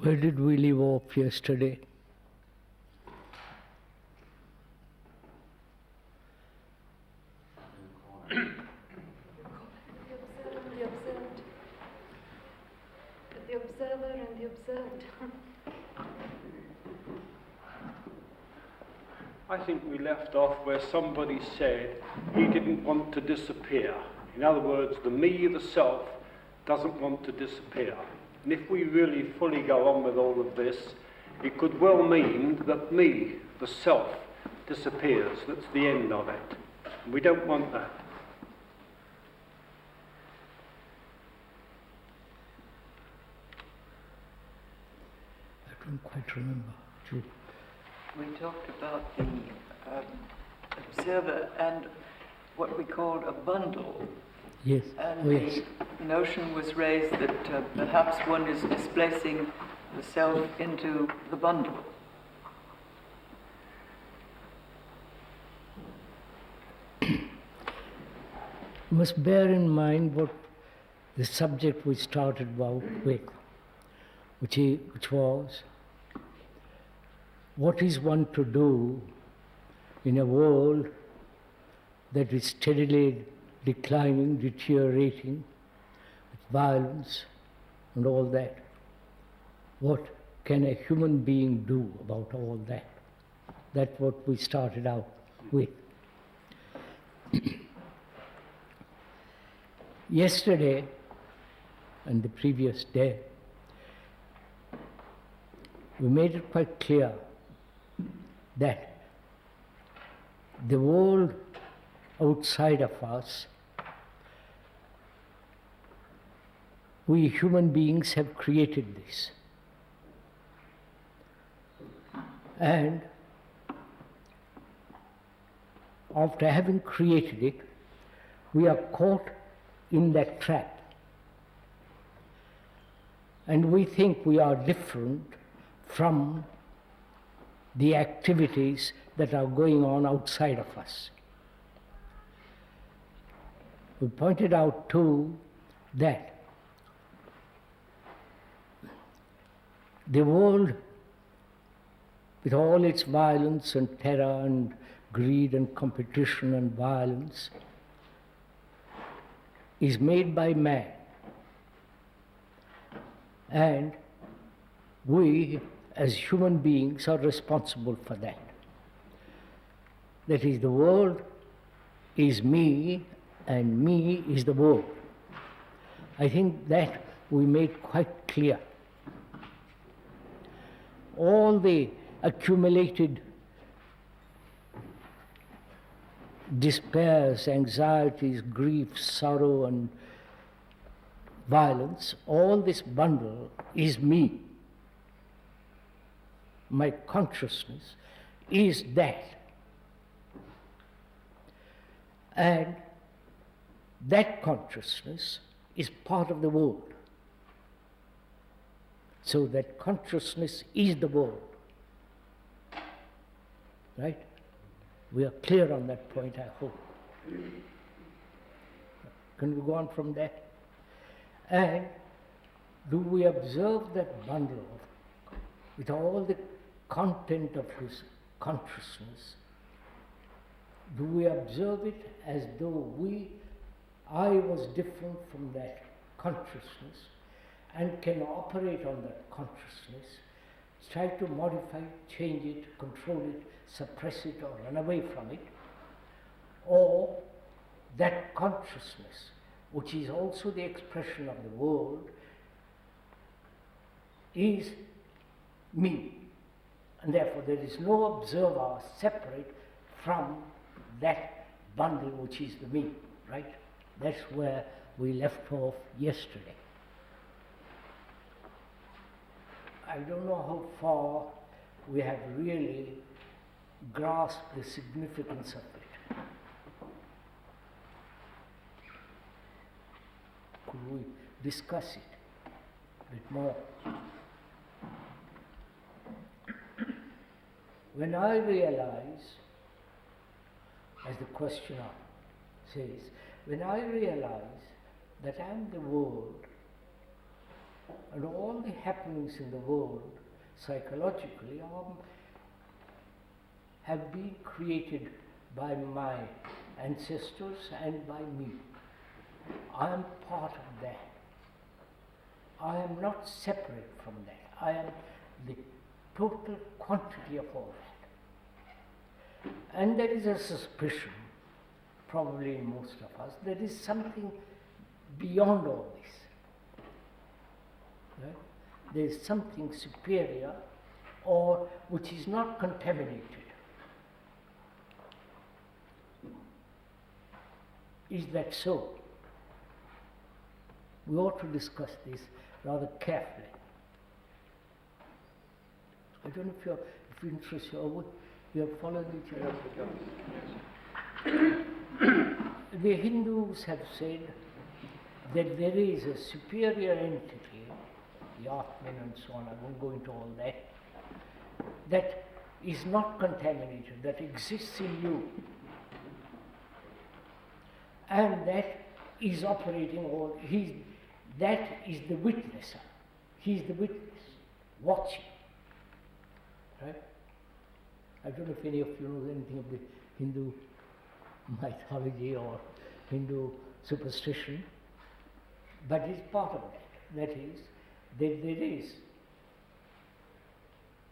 Where did we leave off yesterday? The observer and the observed. I think we left off where somebody said he didn't want to disappear. In other words, the me, the self, doesn't want to disappear. And if we really fully go on with all of this, it could well mean that me, the self, disappears. That's the end of it. And we don't want that. I don't quite remember. True. We talked about the observer and what we called a bundle. Yes. And yes. The notion was raised that perhaps one is displacing the self into the bundle. You must bear in mind what the subject we started out with, which was, what is one to do in a world that is steadily declining, deteriorating, with violence and all that? What can a human being do about all that? That's what we started out with. Yesterday and the previous day, we made it quite clear that the world outside of us, we human beings have created this. And after having created it, we are caught in that trap. And we think we are different from the activities that are going on outside of us. We pointed out too that the world, with all its violence and terror and greed and competition and violence, is made by man. And we, as human beings, are responsible for that. That is, the world is me, and me is the world. I think that we made quite clear. All the accumulated despairs, anxieties, grief, sorrow, and violence, all this bundle is me. My consciousness is that. And that consciousness is part of the world. So that consciousness is the world. Right? We are clear on that point, I hope. Can we go on from there? And do we observe that bundle with all the content of his consciousness? Do we observe it as though I was different from that consciousness and can operate on that consciousness, try to modify it, change it, control it, suppress it or run away from it? Or that consciousness, which is also the expression of the world, is me, and therefore there is no observer separate from that bundle which is the me, right? That's where we left off yesterday. I don't know how far we have really grasped the significance of it. Could we discuss it a bit more? When I realize, as the questioner says, when I realize that I am the world And all the happenings in the world, psychologically, have been created by my ancestors and by me. I am part of that. I am not separate from that. I am the total quantity of all that. And there is a suspicion, probably in most of us, there is something beyond all this. Right? There is something superior or which is not contaminated. Is that so? We ought to discuss this rather carefully. I don't know if you interest you have followed each other. The Hindus have said that there is a superior entity, the Atman and so on, I won't go into all that, that is not contaminated, that exists in you. And that is operating all, that is the witnesser. He is the witness, watching. Right? I don't know if any of you know anything of the Hindu mythology or Hindu superstition, but it's part of that. That is, that there is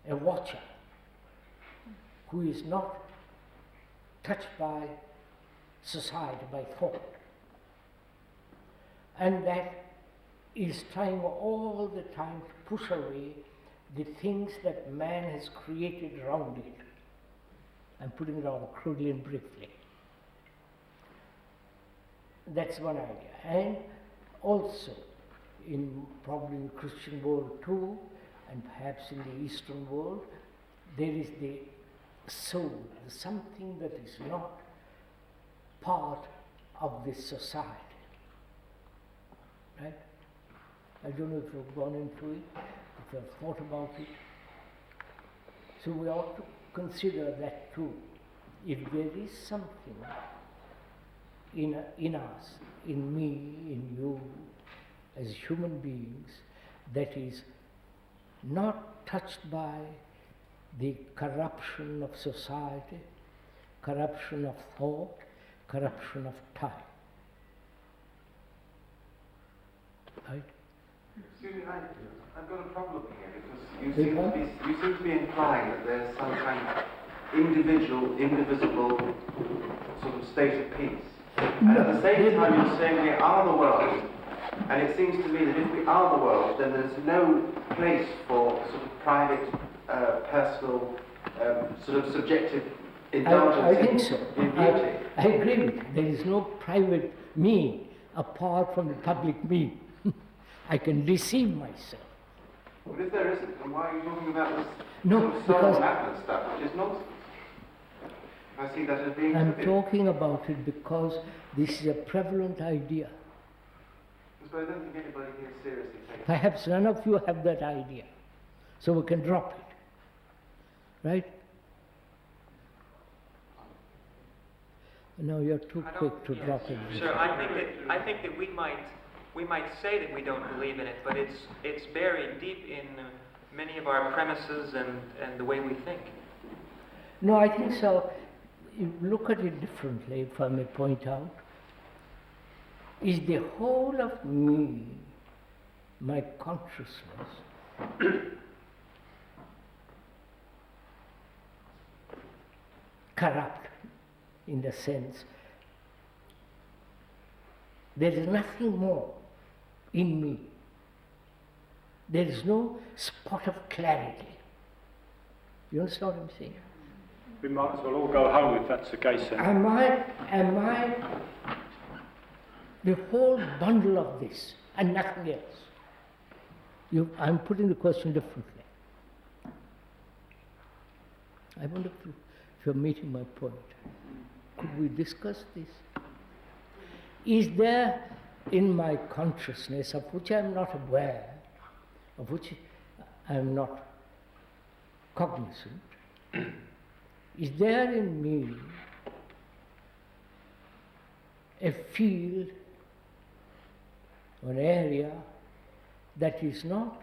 a watcher who is not touched by society, by thought, and that is trying all the time to push away the things that man has created around it. I'm putting it rather crudely and briefly. That's one idea. And also, probably in the Christian world too, and perhaps in the Eastern world, there is the soul, something that is not part of this society. Right? I don't know if you've gone into it, if you've thought about it. So we ought to consider that too. If there is something in us, in me, in you, as human beings, that is not touched by the corruption of society, corruption of thought, corruption of time. Right? Excuse me, I've got a problem here because you seem to be implying that there's some kind of individual, indivisible sort of state of peace. And at the same time you're saying we are the world, and it seems to me that if we are the world, then there's no place for sort of private, personal, sort of subjective indulgence I think so. in beauty. I agree with you. There is no private me apart from the public me. I can deceive myself. But if there isn't, then why are you talking about this No, sort of soul because and Atman stuff, which is nonsense? I see that as being I'm stupid. talking about it because this is a prevalent idea. But I don't think anybody here seriously takes it. Perhaps none of you have that idea, so we can drop it. Right? No, you're too quick to drop it. Sure, I think that we might say that we don't believe in it, but it's buried deep in many of our premises and the way we think. No, I think so. You look at it differently, if I may point out. Is the whole of me, my consciousness, corrupt in the sense there is nothing more in me. There is no spot of clarity. You understand what I'm saying? We might as well all go home if that's the case then. Am I the whole bundle of this and nothing else? I'm putting the question differently. I wonder if you're meeting my point. Could we discuss this? Is there in my consciousness, of which I am not aware, of which I am not cognizant, is there in me a field, an area that is not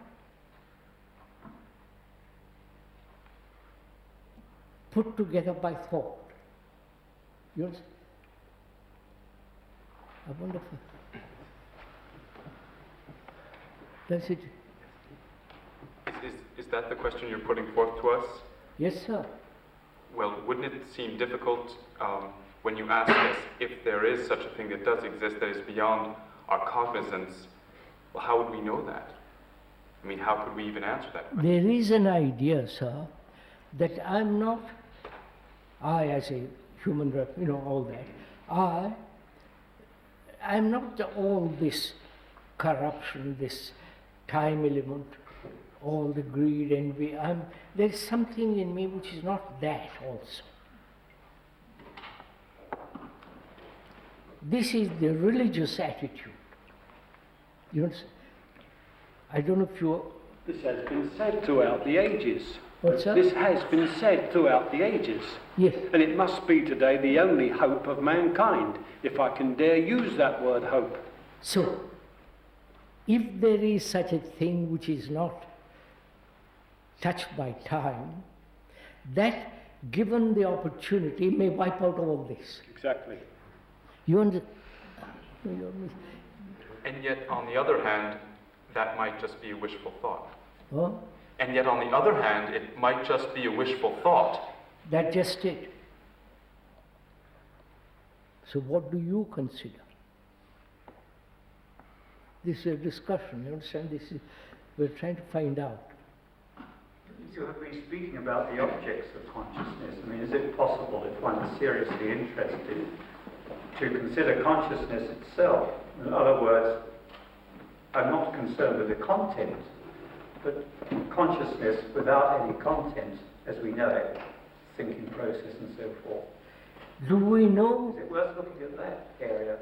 put together by thought. You understand? I wonder if does it? Is that the question you're putting forth to us? Yes, sir. Well, wouldn't it seem difficult when you ask us if there is such a thing that does exist that is beyond our cognizance? Well, how would we know that? I mean, how could we even answer that question? There is an idea, sir, that I'm not, I as a human, all that, I'm not all this corruption, this time element, all the greed, envy. There's something in me which is not that also. This is the religious attitude. You understand? I don't know if you... This has been said throughout the ages. What's that? This has been said throughout the ages. Yes. And it must be today the only hope of mankind, if I can dare use that word hope. So, if there is such a thing which is not touched by time, that, given the opportunity, may wipe out all this. Exactly. You understand? And yet, on the other hand, that might just be a wishful thought. Huh? And yet, on the other hand, it might just be a wishful thought. That's just it. So what do you consider? This is a discussion, you understand? We're trying to find out. You have been speaking about the objects of consciousness. I mean, is it possible, if one is seriously interested, to consider consciousness itself? In other words, I'm not concerned with the content, but consciousness without any content, as we know it, thinking process and so forth. Do we know? Is it worth looking at that area?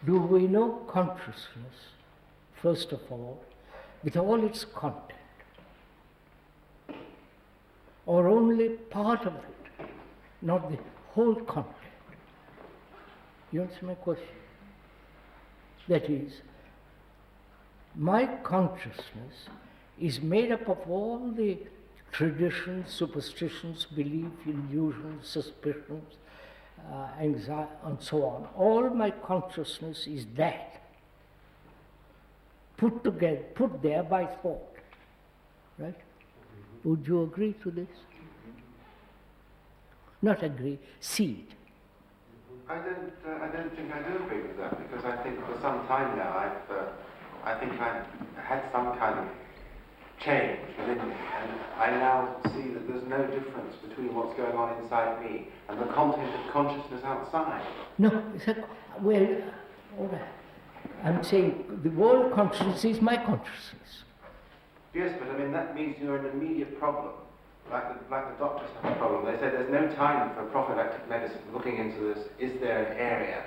Do we know consciousness, first of all, with all its content? Or only part of it, not the whole content? You answer my question? That is, my consciousness is made up of all the traditions, superstitions, belief, illusions, suspicions, anxiety, and so on. All my consciousness is that, put together, put there by thought, right? Would you agree to this? Not agree, see it. I don't think I do agree with that, because I think for some time now I've had some kind of change within me, and I now see that there's no difference between what's going on inside me and the content of consciousness outside. No, well, all right. I'm saying the world consciousness is my consciousness. Yes, but I mean that means you're an immediate problem. Like the doctors have a problem. They say there's no time for prophylactic medicine looking into this. Is there an area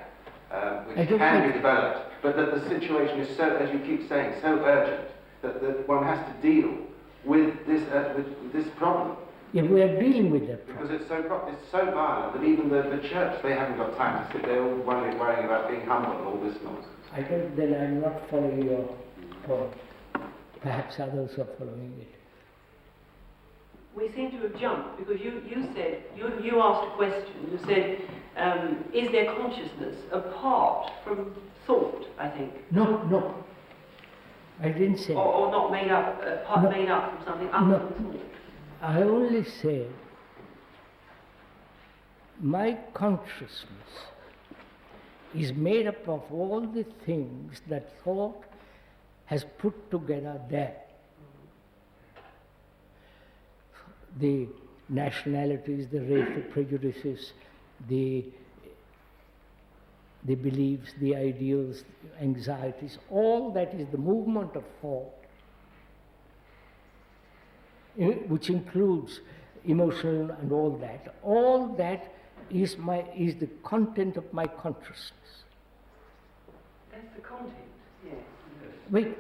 which can be developed? But that the situation is so, as you keep saying, so urgent that one has to deal with this problem. Yeah, we are dealing with that problem. Because it's so violent that even the church, they haven't got time to sit there all worrying about being humble and all this nonsense. I don't, then I'm not following your point. Perhaps others are following it. We seem to have jumped because you said, you asked a question. You said, is there consciousness apart from thought, I think? No. I didn't say or not made up, made up from something other than thought. I only said my consciousness is made up of all the things that thought has put together there. The nationalities, the racial prejudices, the beliefs, the ideals, anxieties, all that is the movement of thought, which includes emotional and all that is the content of my consciousness. That's the content, yes. Wait.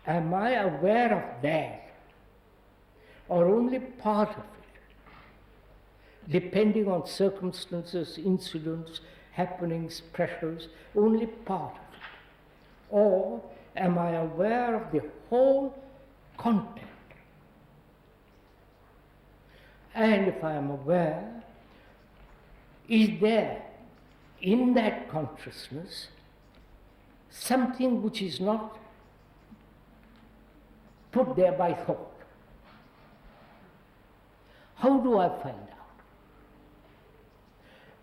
Am I aware of that, or only part of it? Depending on circumstances, incidents, happenings, pressures, only part of it. or am I aware of the whole content? And if I am aware, is there in that consciousness something which is not put there by thought? How do I find out?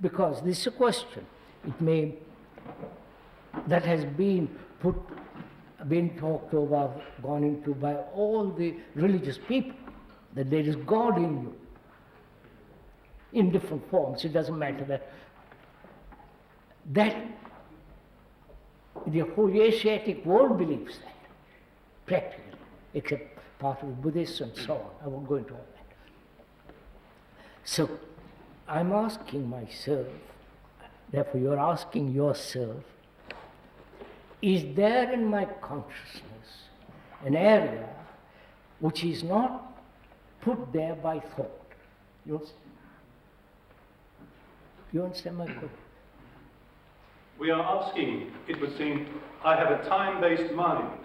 Because this is a question. That has been talked over, gone into by all the religious people, that there is God in you, in different forms. It doesn't matter that the whole Asiatic world believes that, practically, except part of the Buddhists and so on. I won't go into all that. So, I'm asking myself, therefore you're asking yourself, is there in my consciousness an area which is not put there by thought? You understand my question? We are asking, it would seem, I have a time-based mind.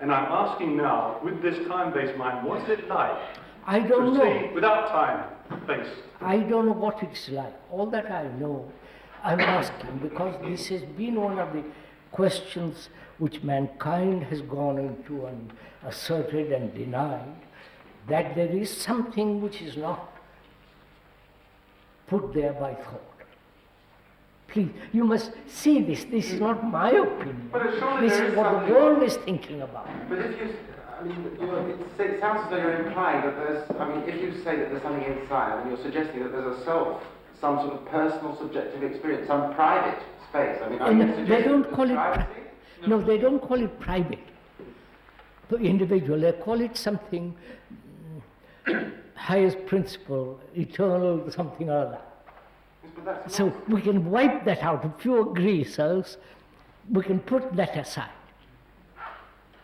And I'm asking now, with this time-based mind, what's it like? I don't know. See without time-based. I don't know what it's like. All that I know, I'm asking, because this has been one of the questions which mankind has gone into and asserted and denied, that there is something which is not put there by thought. Please, you must see this. This is not my opinion. But surely This there is is what the something- world is thinking about. But if you, I mean, it sounds as though you're implying that there's, I mean, if you say that there's something inside, I mean, you're suggesting that there's a self, some sort of personal subjective experience, some private space. I mean, are you And they suggesting don't that call it, privacy? no, they don't call it private, individual. They call it something highest principle, eternal something or other. Yes, but that's So not- we can wipe that out. If you agree, sirs, we can put that aside.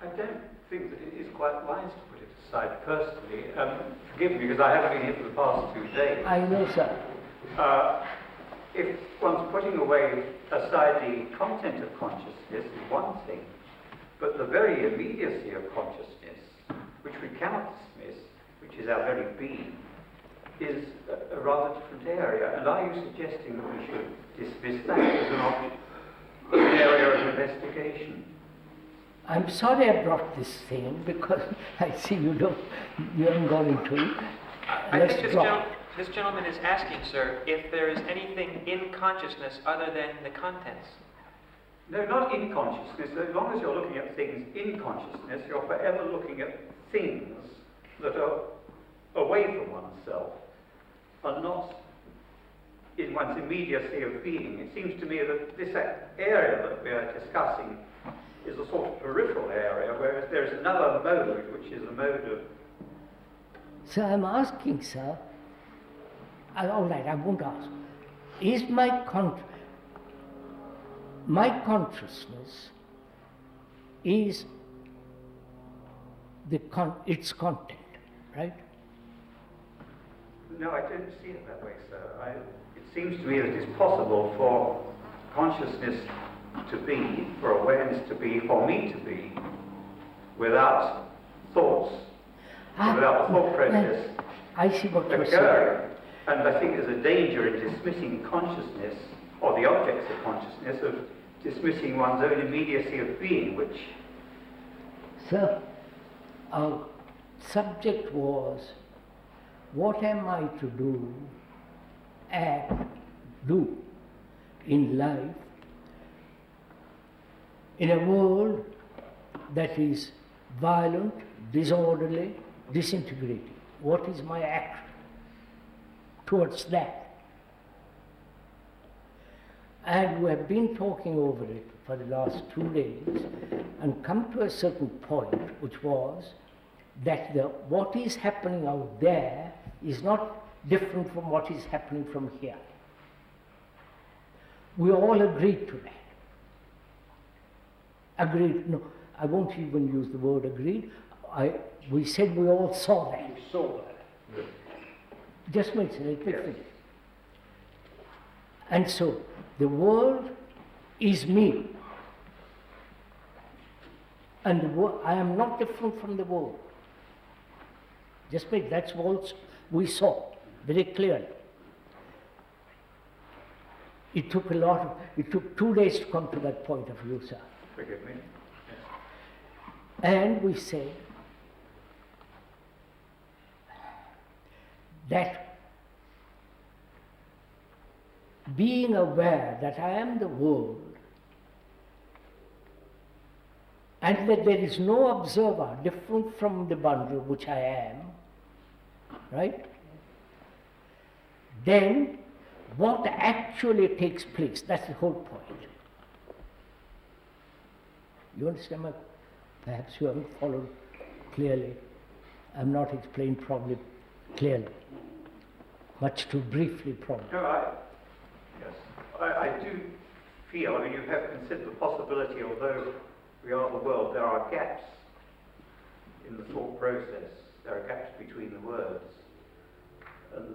I don't think that it is quite wise to put it aside personally. Forgive me, because I haven't been here for the past 2 days. I know, sir. If one's putting away aside the content of consciousness is one thing, but the very immediacy of consciousness, which we cannot dismiss, which is our very being, is a rather different area. And are you suggesting that we should dismiss that as an area of investigation? I'm sorry I brought this thing because I see you haven't gone into it. I Let's think drop. this gentleman is asking, sir, if there is anything in consciousness other than the contents. No, not in consciousness. As long as you're looking at things in consciousness, you're forever looking at things that are away from oneself and not in one's immediacy of being. It seems to me that this area that we are discussing is a sort of peripheral area, whereas there's another mode, which is a mode of... So I'm asking, sir, all right, I won't ask. Is my consciousness is its content, right? No, I don't see it that way, sir. It seems to me that it's possible for consciousness to be, for awareness to be, for me to be, without thoughts, without the thought process I see what you're saying. occurring. And I think there's a danger in dismissing consciousness, or the objects of consciousness, of dismissing one's own immediacy of being, which... Sir, our subject was, what am I to do in life in a world that is violent, disorderly, disintegrating? What is my action towards that? And we have been talking over it for the last 2 days and come to a certain point, which was that what is happening out there is not different from what is happening from here. We all agreed to that. Agreed, no, I won't even use the word agreed. We said we all saw that. You saw that. Just mention it, yes. And so, the world is me. And I am not different from the world. Just wait, that's what we saw very clearly. It took 2 days to come to that point of view, sir. Forgive me. And we said that being aware that I am the world and that there is no observer different from the bundle which I am, right? Then what actually takes place, that's the whole point. You understand my, perhaps you haven't followed clearly. I'm not explained probably clearly. Much too briefly probably. No, I do feel, I mean, you have considered the possibility, although we are the world, there are gaps in the thought process. There are gaps between the words. And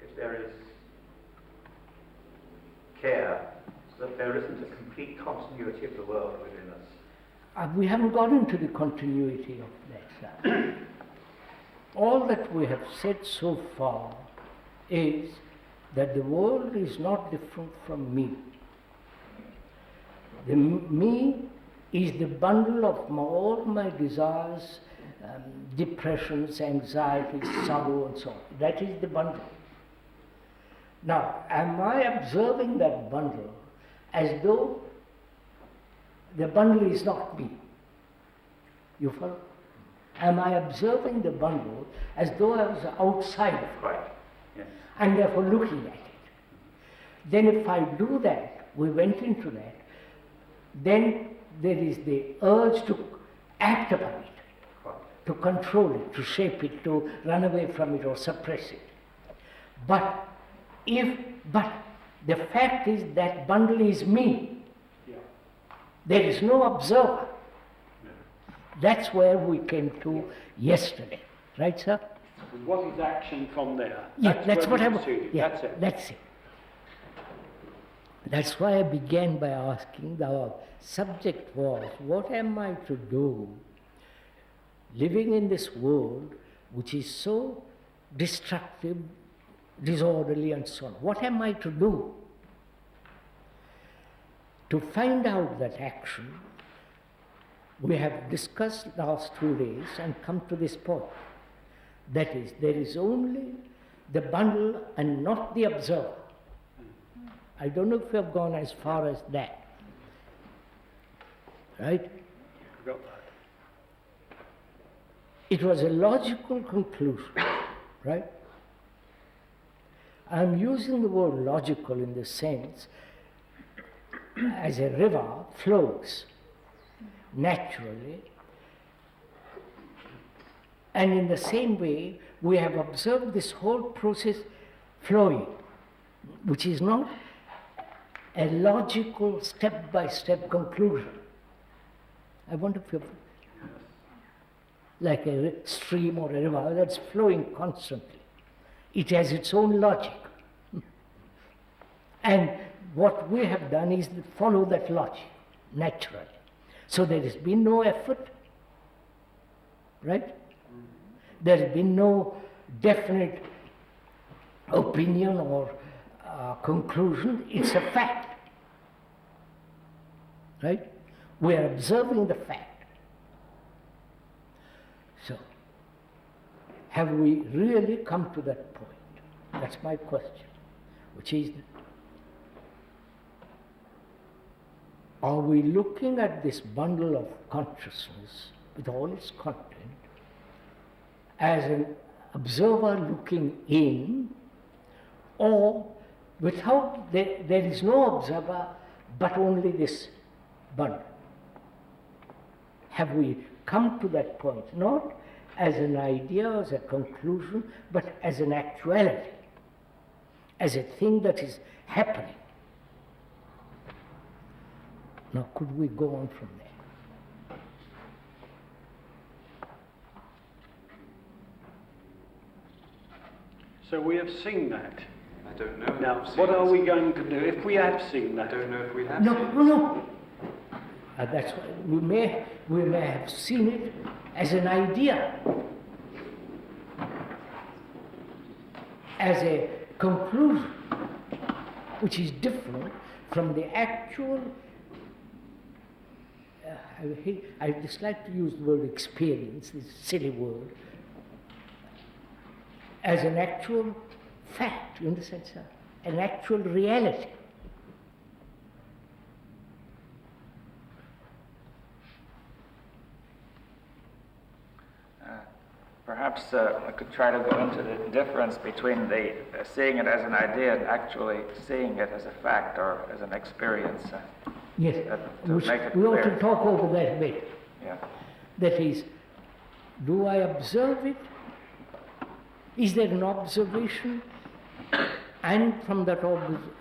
if there is care, that there isn't a complete continuity of the world within us. We haven't got into the continuity of that, sir. All that we have said so far is that the world is not different from me. The me is the bundle of all my desires, depressions, anxieties, sorrow and so on. That is the bundle. Now, am I observing that bundle as though the bundle is not me? You follow? Am I observing the bundle as though I was outside of it? Right. Yes. And therefore looking at it? Then if I do that, we went into that, then there is the urge to act upon it, to control it, to shape it, to run away from it or suppress it. But the fact is that bundle is me. Yeah. There is no observer. That's where we came to yesterday. Right, sir? And what is action from there? Yeah, that's what I was. proceeded. Yeah, That's it. that's it. That's why I began by asking, the subject was, what am I to do living in this world which is so destructive, disorderly and so on? What am I to do? To find out that action, we have discussed last 2 days and come to this point. That is, there is only the bundle and not the observer. I don't know if we have gone as far as that. Right? Got that. It was a logical conclusion, right? I'm using the word logical in the sense as a river flows naturally, and in the same way we have observed this whole process flowing, which is not a logical step-by-step conclusion. I wonder if you're like a stream or a river that's flowing constantly. It has its own logic. And what we have done is follow that logic naturally. So there has been no effort, right? There has been no definite opinion or conclusion. It's a fact, right? We are observing the fact. So, have we really come to that point? That's my question, which is, are we looking at this bundle of consciousness with all its content as an observer looking in, or without, there is no observer but only this bundle? Have we come to that point, not as an idea, as a conclusion, but as an actuality, as a thing that is happening? Now, could we go on from there? So we have seen that. I don't know. Now, what are we going to do if we have seen that? I don't know if we have No, seen no, no. That's why we may have seen it as an idea, as a conclusion, which is different from the actual. I dislike to use the word experience, this silly word, as an actual fact, you understand, sir? An actual reality. Perhaps I could try to go into the difference between the seeing it as an idea and actually seeing it as a fact or as an experience. Yes, to make it we ought clear. to talk over that a bit. Yeah. That is, do I observe it? Is there an observation? And from that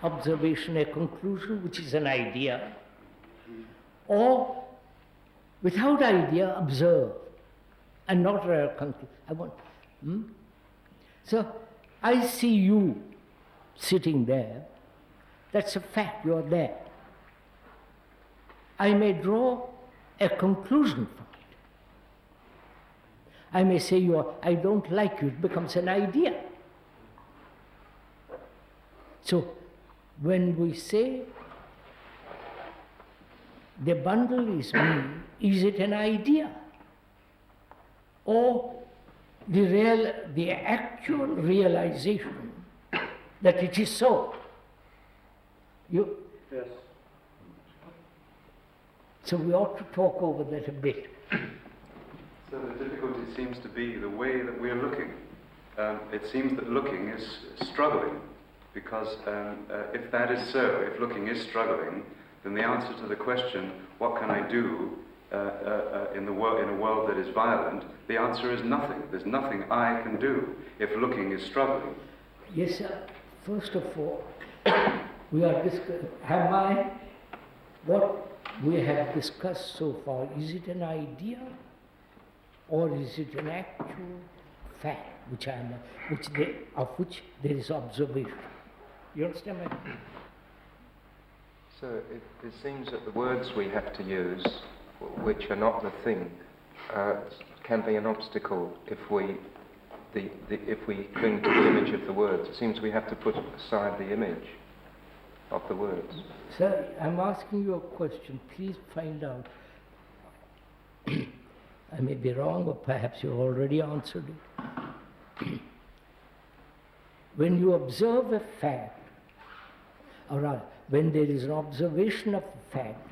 observation a conclusion, which is an idea? Or, without idea, observe, and not a conclusion. So, I see you sitting there. That's a fact, you're there. I may draw a conclusion from it. I may say I don't like you, it becomes an idea. So, when we say the bundle is me, is it an idea? Or the actual realization that it is so? Yes. So we ought to talk over that a bit. So the difficulty seems to be the way that we are looking. It seems that looking is struggling, because if that is so, if looking is struggling, then the answer to the question, what can I do in a world that is violent, the answer is nothing. There's nothing I can do if looking is struggling. Yes, sir. First of all, we are discussing, what we have discussed so far, is it an idea or is it an actual fact of which there is observation? You understand my point? So it seems that the words we have to use, which are not the thing, can be an obstacle if we cling to the image of the words. It seems we have to put aside the image of the words. Sir, I'm asking you a question. Please find out. I may be wrong, or perhaps you already answered it. When you observe a fact, or rather, when there is an observation of a fact,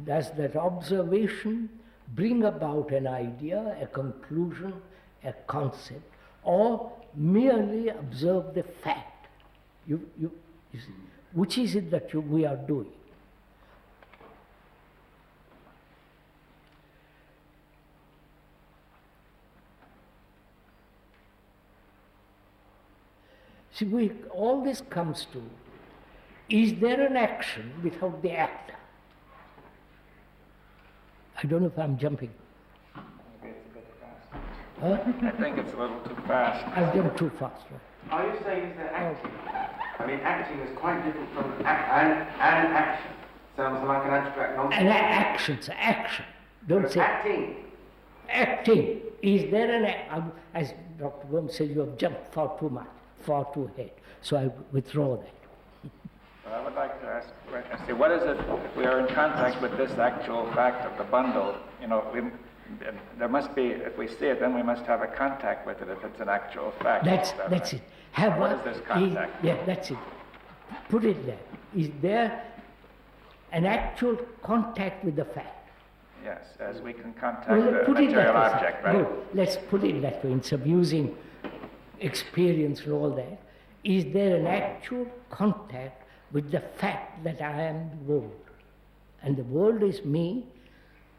does that observation bring about an idea, a conclusion, a concept, or merely observe the fact? You see, which is it that we are doing? See, all this comes to, is there an action without the actor? I don't know if I'm jumping. Maybe it's a bit fast. Huh? I think it's a little too fast. I've jumped too fast, right? Are you saying is there acting? I mean, acting is quite different from an action. Sounds like an abstract nonsense. And action. Don't say acting. Acting. Is there an as Dr. Worm said, you have jumped far too ahead. So I withdraw that. Well, I would like to ask, what is it, if we are in contact with this actual fact of the bundle, there must be, if we see it, then we must have a contact with it if it's an actual fact. That's it. What is this contact? Yeah, that's it. Put it there. Is there an actual contact with the fact? Yes, as we can contact Well, the put it material that way, object, right? Good. Let's put it that way, instead of using experience and all that. Is there an actual contact with the fact that I am the world? And the world is me,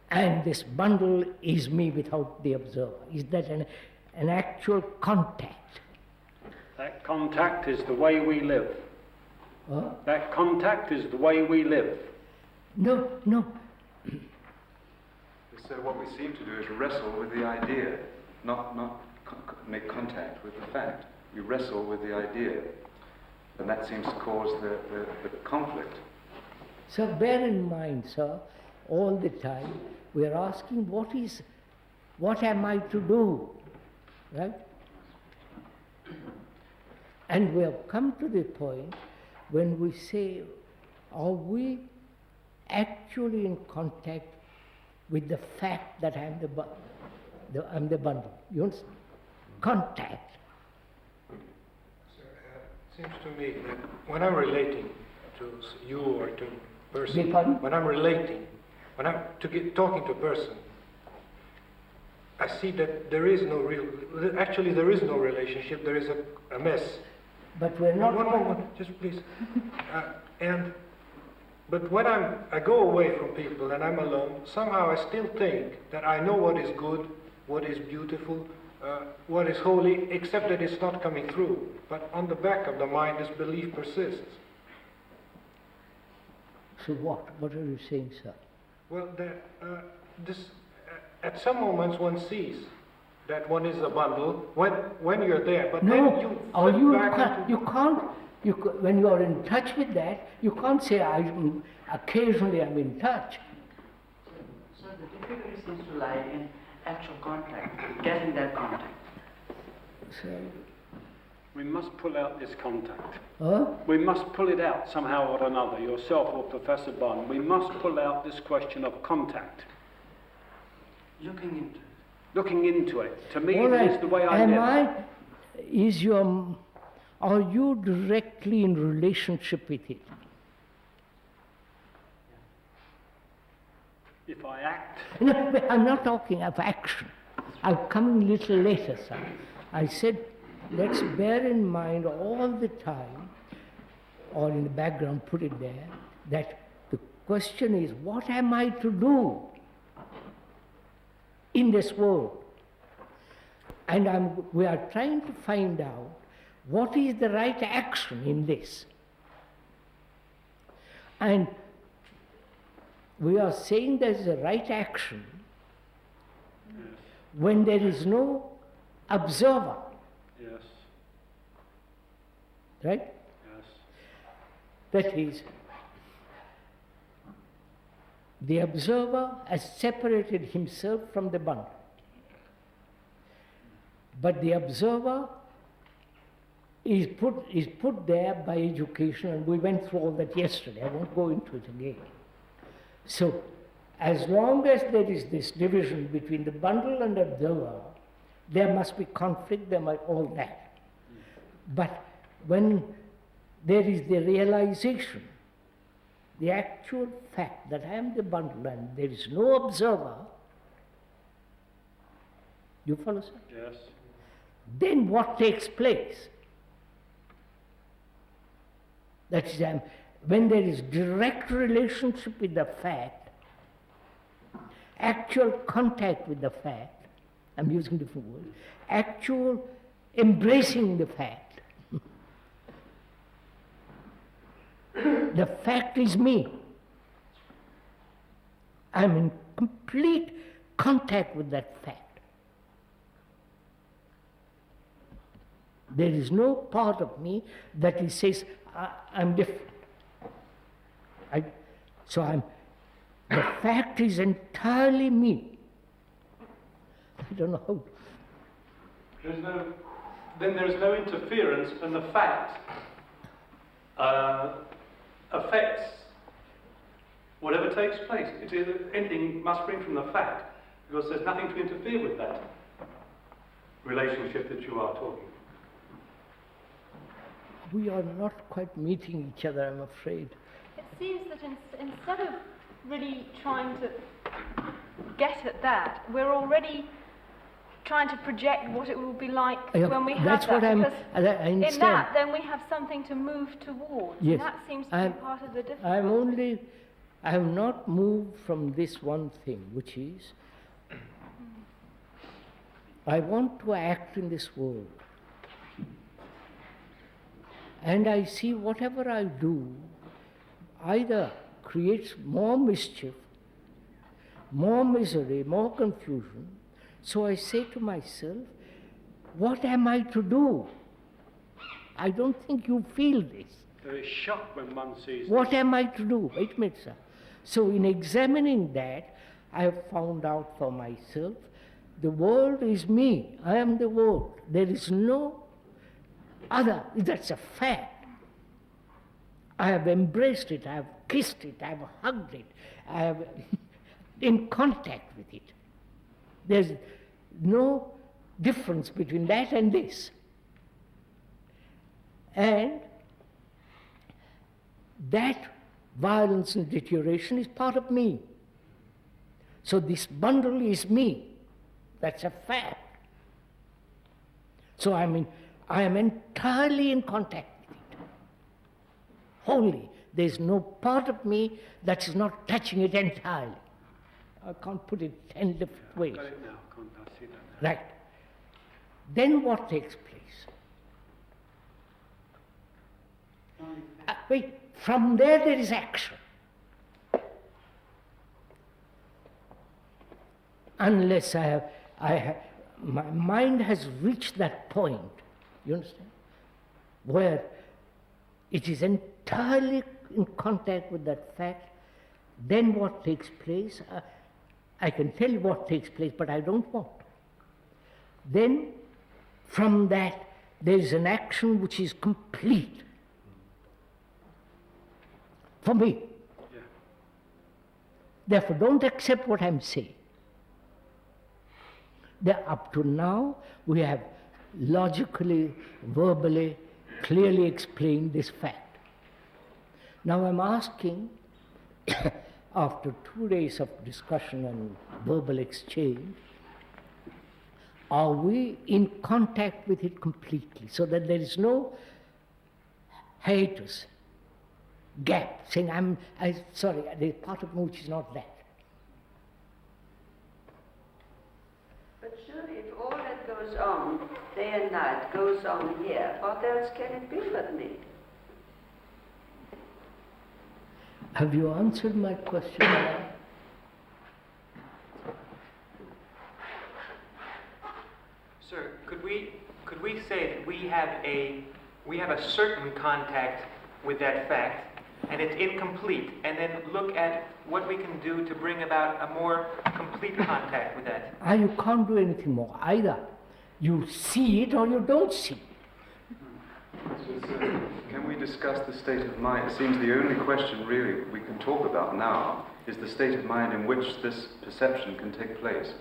and this bundle is me without the observer. Is that an actual contact? That contact is the way we live. Huh? That contact is the way we live. No. So what we seem to do is wrestle with the idea, not make contact with the fact. We wrestle with the idea, and that seems to cause the conflict. So bear in mind, sir, all the time we are asking what am I to do, right? And we have come to the point when we say, are we actually in contact with the fact that I'm the bundle? You understand? Contact. Sir, it seems to me that when I'm relating to you or to a person, when I'm relating, when I'm talking to a person, I see that there is no there is no relationship, there is a mess. But we're not... One moment, just please. But when I go away from people and I'm alone, somehow I still think that I know what is good, what is beautiful, what is holy, except that it's not coming through. But on the back of the mind, this belief persists. So what? What are you saying, sir? Well, at some moments one sees that one is a bundle when you're there, but then you when you are in touch with that, you can't say occasionally I'm in touch. So the difficulty seems to lie in actual contact, getting that contact. So we must pull out this contact. Huh? We must pull it out somehow or another, yourself or Professor Bond. We must pull out this question of contact. Looking into it. To me, it is the way I live. Are you directly in relationship with it? If I act... No, I'm not talking of action. I'll come a little later, sir. I said, let's bear in mind all the time, or in the background, put it there, that the question is, what am I to do in this world? And we are trying to find out what is the right action in this. And we are saying there is a right action when there is no observer. Yes. Right? Yes. That is, the observer has separated himself from the bundle. But the observer is put there by education, and we went through all that yesterday. I won't go into it again. So, as long as there is this division between the bundle and observer, there must be conflict, there might all that. But when there is the realization, the actual fact that I am the bundle and there is no observer, you follow, sir? Yes. Then what takes place? That is, when there is direct relationship with the fact, actual contact with the fact, I'm using different words, actual embracing the fact. The fact is me. I'm in complete contact with that fact. There is no part of me that he says, I'm different. The fact is entirely me. I don't know how. Then there is no interference, and the fact affects whatever takes place. Anything must spring from the fact, because there's nothing to interfere with that relationship that you are talking. We are not quite meeting each other, I'm afraid. It seems that instead of really trying to get at that, we're already trying to project what it will be like when we have that. In that, then we have something to move towards. Yes. And that seems to be part of the difference. I have not moved from this one thing, which is, I want to act in this world. And I see whatever I do either creates more mischief, more misery, more confusion. So I say to myself, what am I to do? I don't think you feel this. There is shock when one sees What this. am I to do? Wait a minute, sir. So in examining that, I have found out for myself, the world is me. I am the world. There is no other. That's a fact. I have embraced it. I have kissed it. I have hugged it. I have in contact with it. There's no difference between that and this. And that violence and deterioration is part of me. So this bundle is me. That's a fact. So I am entirely in contact with it. Wholly. There's no part of me that is not touching it entirely. I can't put it 10 different ways. Got it now, can't I see that now? Right. Then what takes place? Wait, from there is action. Unless my mind has reached that point, you understand, where it is entirely in contact with that fact, then what takes place, I can tell you what takes place, but I don't want. Then, from that, there is an action which is complete. For me. Yeah. Therefore, don't accept what I'm saying. Up to now, we have logically, verbally, clearly explained this fact. Now I'm asking, after 2 days of discussion and verbal exchange, are we in contact with it completely, so that there is no hiatus, gap, saying, I'm sorry, there's part of me which is not that. But surely if all that goes on, day and night, goes on here, what else can it be but me? Have you answered my question? Sir, could we say that we have a certain contact with that fact, and it's incomplete, and then look at what we can do to bring about a more complete contact with that? You can't do anything more. Either you see it or you don't see it. Can we discuss the state of mind? It seems the only question really we can talk about now is the state of mind in which this perception can take place.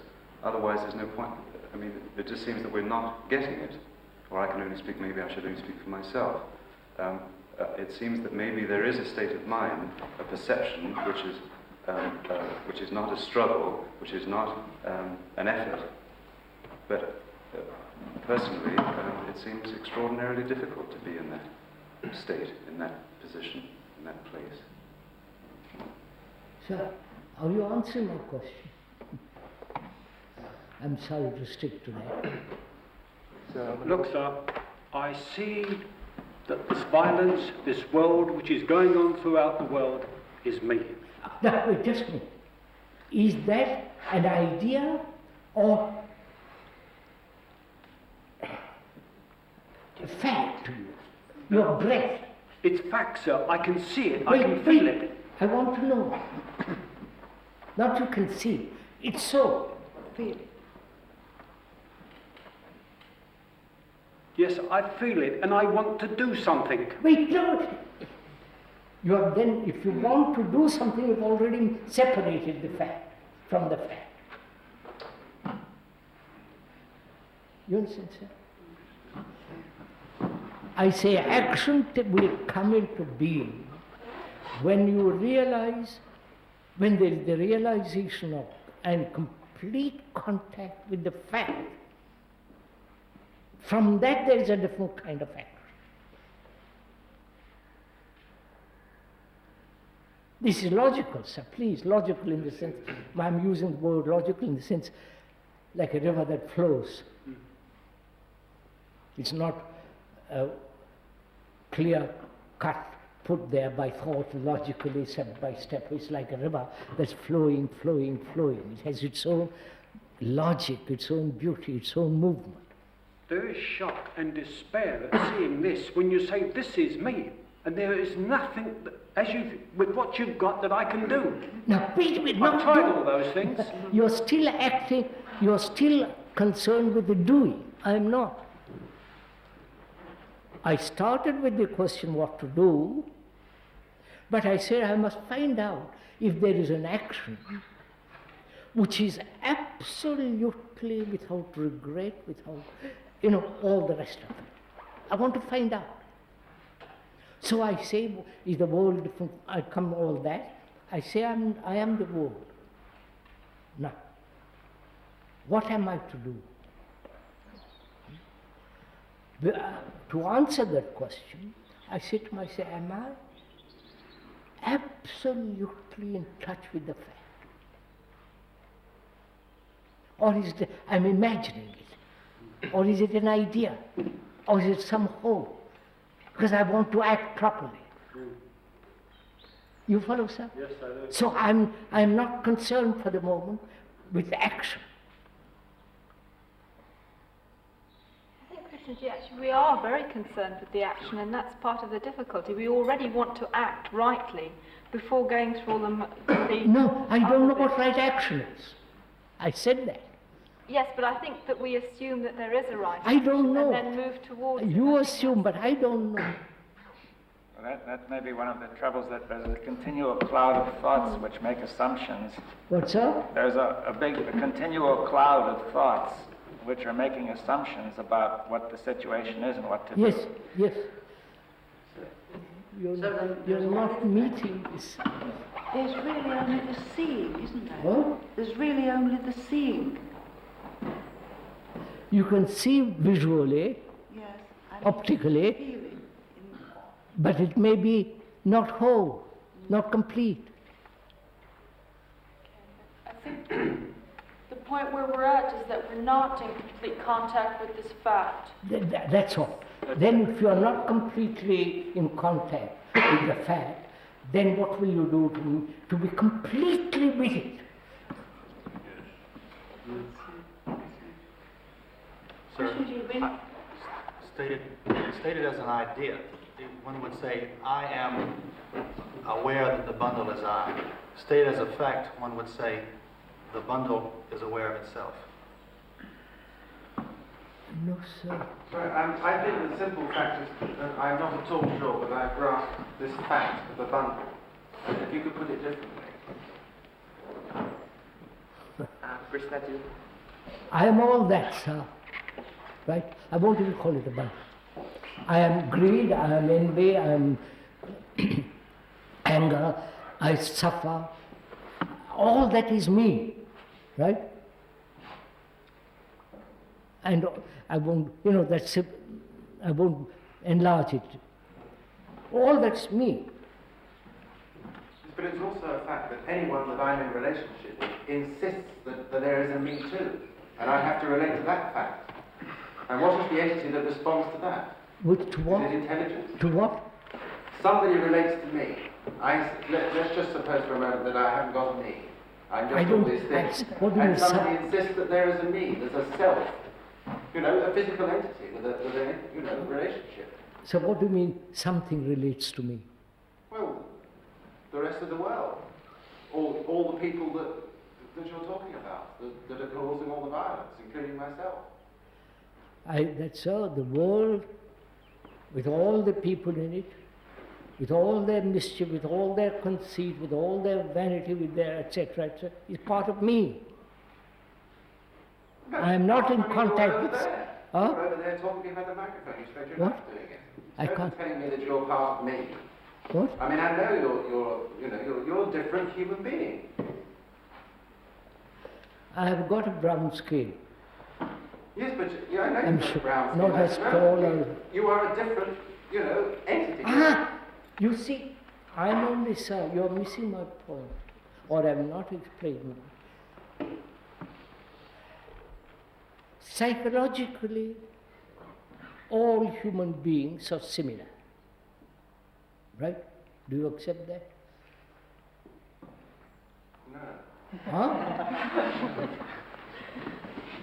Otherwise there's no point. I mean, it just seems that we're not getting it. Or I can only speak, maybe I should only speak for myself. It seems that maybe there is a state of mind, a perception, which is not a struggle, which is not an effort. But personally, it seems extraordinarily difficult to be in that state, in that position, in that place. Sir, are you answering my question? I'm sorry to stick to that. Look, sir, I see that this violence, this world which is going on throughout the world, is me. No, wait, just me. Is that an idea or a fact to you? Your breath. It's fact, sir. I can see it. I can feel it. I want to know. Not you can see. It's so. Feel it. Yes, I feel it, and I want to do something. Wait, no. You have then, if you want to do something, you've already separated the fact from the fact. You understand, sir? I say action will come into being when you realize, when there is the realization of and complete contact with the fact. From that there is a different kind of action. This is logical, sir, please, logical in the sense, I'm using the word logical in the sense like a river that flows. It's not clear cut, put there by thought logically, step by step. It's like a river that's flowing, flowing, flowing. It has its own logic, its own beauty, its own movement. There is shock and despair at seeing this when you say, this is me. And there is nothing, with what you've got, that I can do. Now, wait a minute. I've tried all those things. You're still acting, you're still concerned with the doing. I am not. I started with the question what to do, but I said I must find out if there is an action which is absolutely without regret, without, all the rest of it. I want to find out. So I say, is the world different? I come all that. I say, I am the world. Now, what am I to do? To answer that question, I say to myself, am I absolutely in touch with the fact? Or is it, I'm imagining it? Or is it an idea? Or is it some hope? Because I want to act properly. You follow, sir? Yes, I do. So I'm not concerned for the moment with action. I think, Krishnamurti, actually we are very concerned with the action, and that's part of the difficulty. We already want to act rightly before going through all the No, I don't know what right action is. I said that. Yes, but I think that we assume that there is a right I don't know. and then move towards You it. assume, but I don't know. Well, that may be one of the troubles, that there's a continual cloud of thoughts which make assumptions. What's that? There's a continual cloud of thoughts which are making assumptions about what the situation is and what to Yes, do. yes. You're not meeting this. There's really only the seeing, isn't there? What? There's really only the seeing. You can see visually, Yes. optically, Feeling. but it may be not whole, not complete. I think the point where we're at is that we're not in complete contact with this fact. That's all. Then if you are not completely in contact with the fact, then what will you do to be completely with it? Sir, stated as an idea, one would say, I am aware that the bundle is I. Stated as a fact, one would say, the bundle is aware of itself. No, sir. Sorry, I think the simple fact is that I'm not at all sure that I grasp this fact of the bundle. If you could put it differently. Krishnamurti. I am all that, sir. Right? I won't even call it a bundle. I am greed, I am envy, I am anger, I suffer. All that is me. Right? And I won't, that's it. I won't enlarge it. All that's me. But it's also a fact that anyone that I'm in relationship with insists that there is a me too. And I have to relate to that fact. And what is the entity that responds to that? To what? Is it intelligence? To what? Somebody relates to me. Let's just suppose for a moment that I haven't got a me. I'm just all these things. And somebody insists that there is a me, there's a self. A physical entity with a relationship. So what do you mean something relates to me? Well, the rest of the world. All the people that you're talking about, that are causing all the violence, including myself. That's all. The world, with all the people in it, with all their mischief, with all their conceit, with all their vanity, with their etc., is part of me. I am not in contact with... You're over there talking behind the microphone. You spent your life doing it. I can't... telling me that you're part of me. What? I mean, I know you're a different human being. I have got a brown skin. Yes, but I know I'm you've got sure, a brown skin. not as tall as... You are a different, entity. You see, I'm only, sir, you're missing my point. Or I'm not explaining it. Psychologically, all human beings are similar. Right? Do you accept that? No. Huh?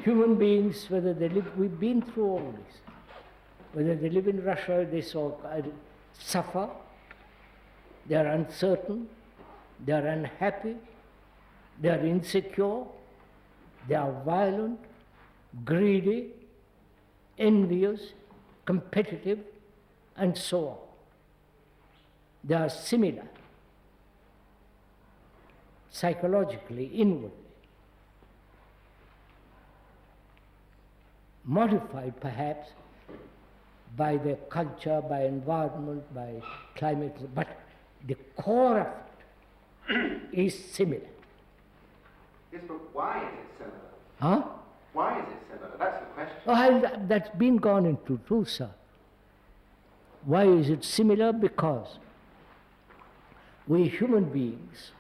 Human beings, whether they live, we've been through all this. Whether they live in Russia, they suffer, they are uncertain, they are unhappy, they are insecure, they are violent, greedy, envious, competitive, and so on. They are similar, psychologically, inwardly. Modified perhaps by their culture, by environment, by climate, but the core of it is similar. Yes, but why is it similar? Huh? Why is it similar? That's the question. Oh, that's been gone into too, sir. Why is it similar? Because we human beings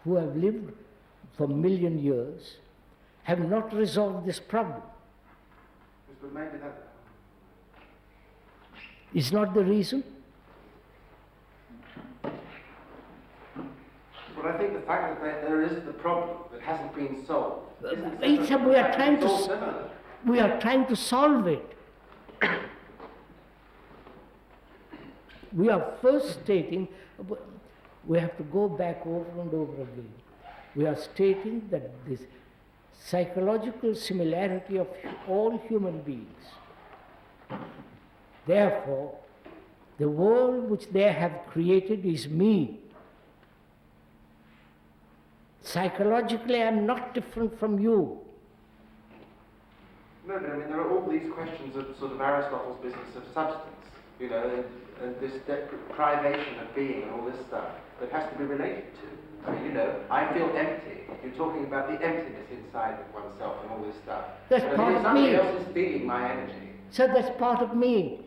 who have lived for 1,000,000 years have not resolved this problem. But maybe that Is not the reason? But I think the fact that there is the problem that hasn't been solved. We are trying to solve it. We are first stating, we have to go back over and over again. We are stating that this psychological similarity of all human beings. Therefore, the world which they have created is me. Psychologically, I am not different from you. No, but I mean, there are all these questions of sort of Aristotle's business of substance, you know, and this deprivation of being and all this stuff that has to be related to. I mean, you know, I feel empty. You're talking about the emptiness inside of oneself and all this stuff. That's part of me. Somebody else is feeding my energy. So that's part of me.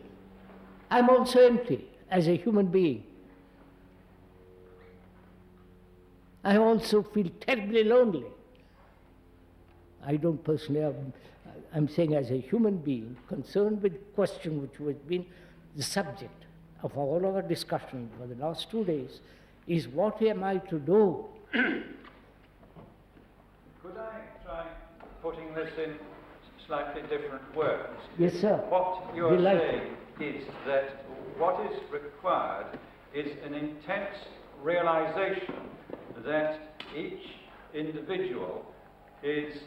I'm also empty as a human being. I also feel terribly lonely. I don't personally, I'm saying as a human being, concerned with the question which has been the subject of all our discussion for the last 2 days, is what am I to do? Could I try putting this in slightly different words? Yes, sir. What you're saying is that what is required is an intense realization that each individual is,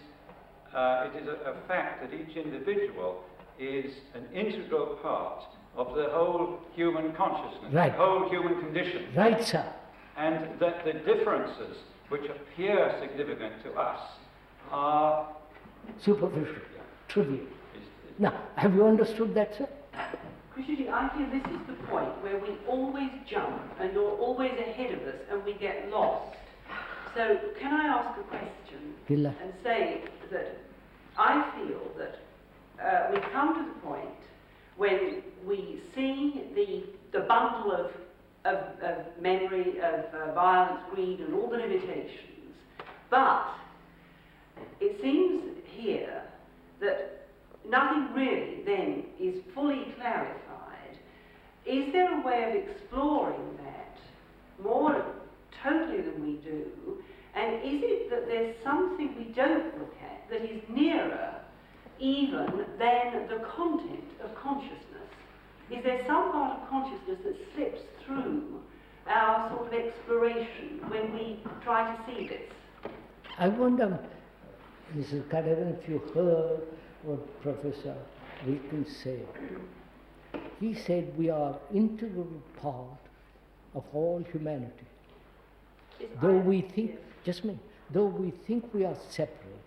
it is a fact that each individual is an integral part of the whole human consciousness, right. The whole human condition. Right, sir. And that the differences which appear significant to us are superficial, trivial. Now, have you understood that, sir? Krishnamurti, I feel this is the point where we always jump and you're always ahead of us and we get lost. So can I ask a question and say that I feel that we come to the point when we see the bundle of memory, of violence, greed and all the limitations, but it seems here that nothing really then is fully clarified. Is there a way of exploring that more totally than we do? And is it that there's something we don't look at that is nearer even than the content of consciousness? Is there some part of consciousness that slips through our sort of exploration when we try to see this? I wonder, Mrs. Cadavan, if you heard what Professor Wilkins said. He said we are integral part of all humanity. Though we think, just a minute, though we think we are separate,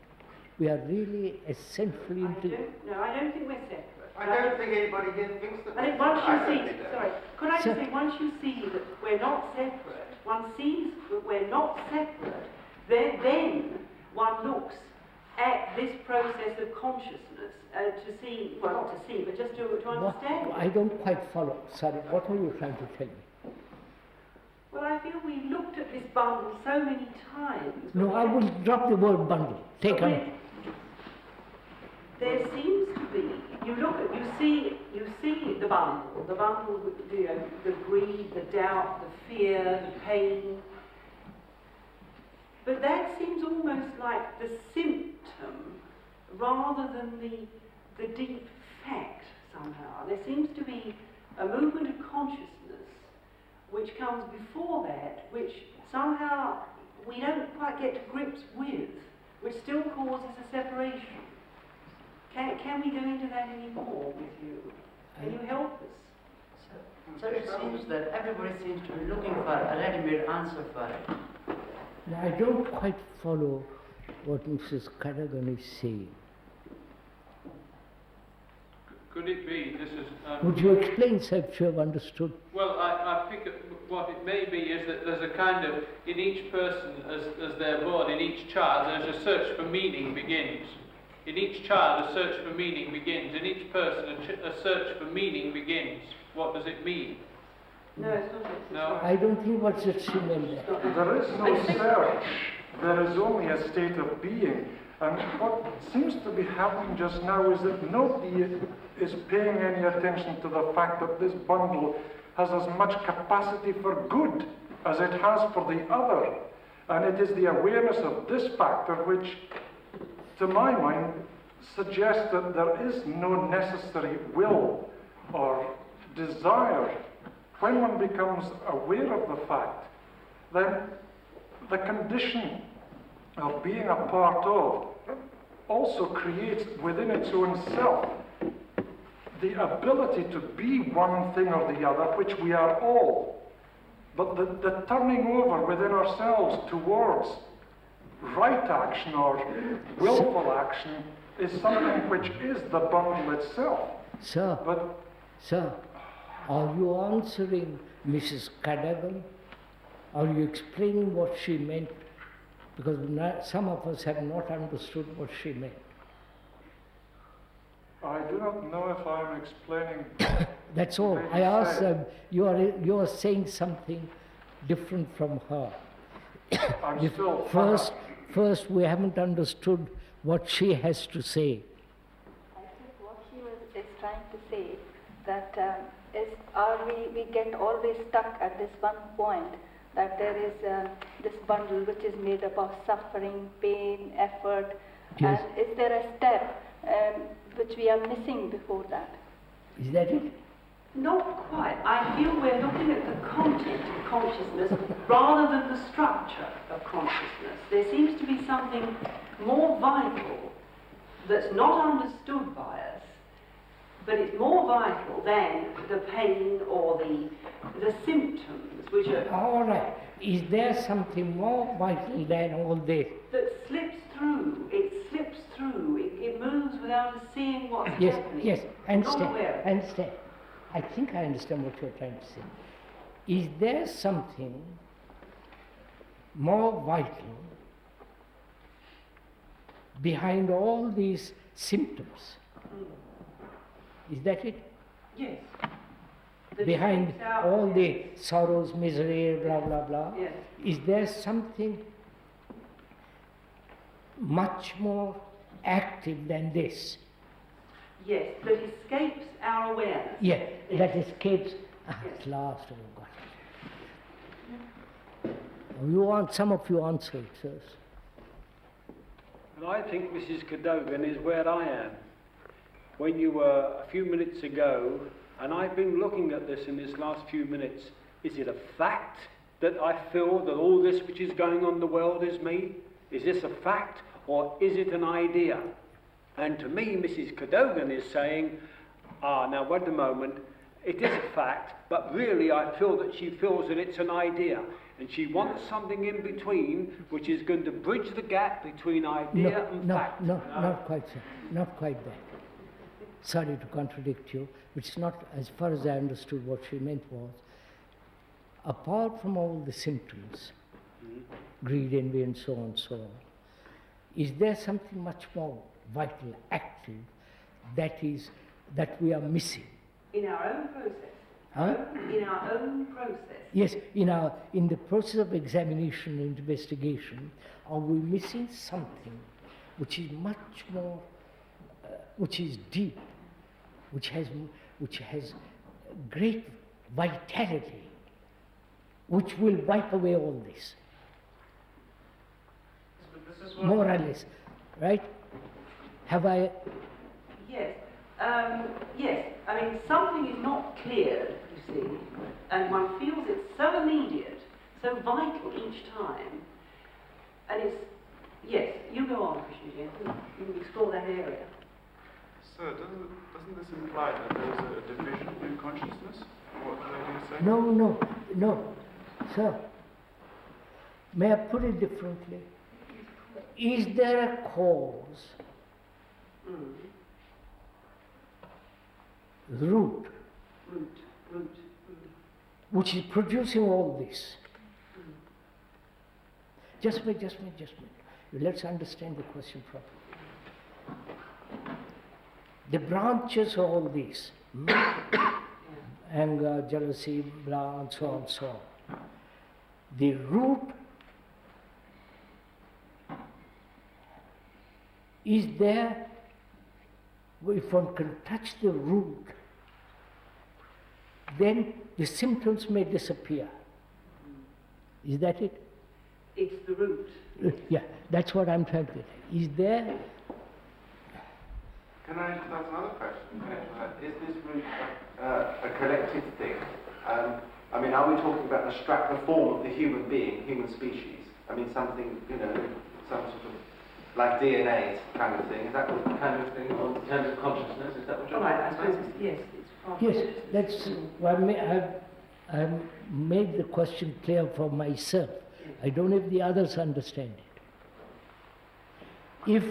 we are really essentially integral. No, I don't think we're separate. I don't think anybody here thinks that. I think once you see, sorry, could I just say, once you see that we're not separate, one sees that we're not separate, then one looks at this process of consciousness to see, well, not to see, but just to understand. I don't quite follow. Sorry, what are you trying to tell me? Well, I feel we've looked at this bundle so many times. No, I will drop the word bundle. Take on. There seems to be, you see the bundle with the greed, the doubt, the fear, the pain. But that seems almost like the symptom rather than the deep fact somehow. There seems to be a movement of consciousness which comes before that, which somehow we don't quite get to grips with, which still causes a separation. Can we go into that anymore with you? Can you help us? So it seems that everybody seems to be looking for a ready-made answer for it. Now, I don't quite follow what Mrs. Cadogan is saying. Could it be, this is... Would you explain, sir, if you have understood? Well, I think what it may be is that there's a kind of, in each person as they're born, in each child, there's a search for meaning begins. In each child, a search for meaning begins. In each person, a search for meaning begins. What does it mean? No, it's not. No? I don't think what she meant there. There is no search. There is only a state of being. And what seems to be happening just now is that nobody is paying any attention to the fact that this bundle has as much capacity for good as it has for the other. And it is the awareness of this factor which, to my mind, suggests that there is no necessary will or desire. When one becomes aware of the fact, then the condition of being a part of also creates within its own self the ability to be one thing or the other, which we are all. But the turning over within ourselves towards right action or willful action is something which is the bundle itself. Sir, sir, are you answering Mrs. Cadogan? Are you explaining what she meant? Because some of us have not understood what she meant. I do not know if I'm explaining. That's all. I asked them, you are saying something different from her. I'm still... First, we haven't understood what she has to say. I think what she is trying to say that we get always stuck at this one point, that there is this bundle which is made up of suffering, pain, effort, yes. And is there a step which we are missing before that? Is that it? Not quite. I feel we're looking at the content of consciousness rather than the structure of consciousness. There seems to be something more vital that's not understood by us, but it's more vital than the pain or the symptoms, which are... All right. Is there something more vital than all this? That slips through. It slips through. It moves without us seeing what's happening. Yes, understand. I think I understand what you're trying to say. Is there something more vital behind all these symptoms? Is that it? Yes. Behind all the sorrows, misery, blah, blah, blah, yes. Is there something much more active than this? Yes, that escapes our awareness. Yes, that escapes. At last we've got it. Some of you answered first. And I think Mrs. Cadogan is where I am. When you were a few minutes ago, and I've been looking at this in these last few minutes, is it a fact that I feel that all this which is going on in the world is me? Is this a fact, or is it an idea? And to me, Mrs. Cadogan is saying, now wait a moment, it is a fact, but really I feel that she feels that it's an idea. And she wants something in between, which is going to bridge the gap between idea and fact. No, not quite so. Not quite that. Sorry to contradict you, which is not, as far as I understood what she meant was, apart from all the symptoms, greed, envy, and so on, is there something much more vital, active, that we are missing? In our own process. Huh? In our own process. Yes, in the process of examination and investigation, are we missing something which is much more, which is deep, which has great vitality, which will wipe away all this? More or less, right? Have I? Yes. Yes, I mean, something is not clear, you see, and one feels it's so immediate, so vital each time, and it's, yes, you go on, Krishna, you can explore that area. Sir, doesn't this imply that there is a division in consciousness? What the lady is saying? No, sir. May I put it differently? Is there a cause, root, which is producing all this? Just a minute. Let's understand the question properly. The branches of all this, anger, jealousy, blah, and so on. The root is there. If one can touch the root, then the symptoms may disappear. Is that it? It's the root. Yeah, that's what I'm trying to say. Is there? Can I just ask another question? Is this root a collective thing? I mean, are we talking about the form of the human being, human species? I mean, something, some sort of like DNA kind of thing. Is that what kind of thing, or in terms of consciousness? Is that what you're I suppose yes. Yes, that's why I've made the question clear for myself. I don't know if the others understand it. If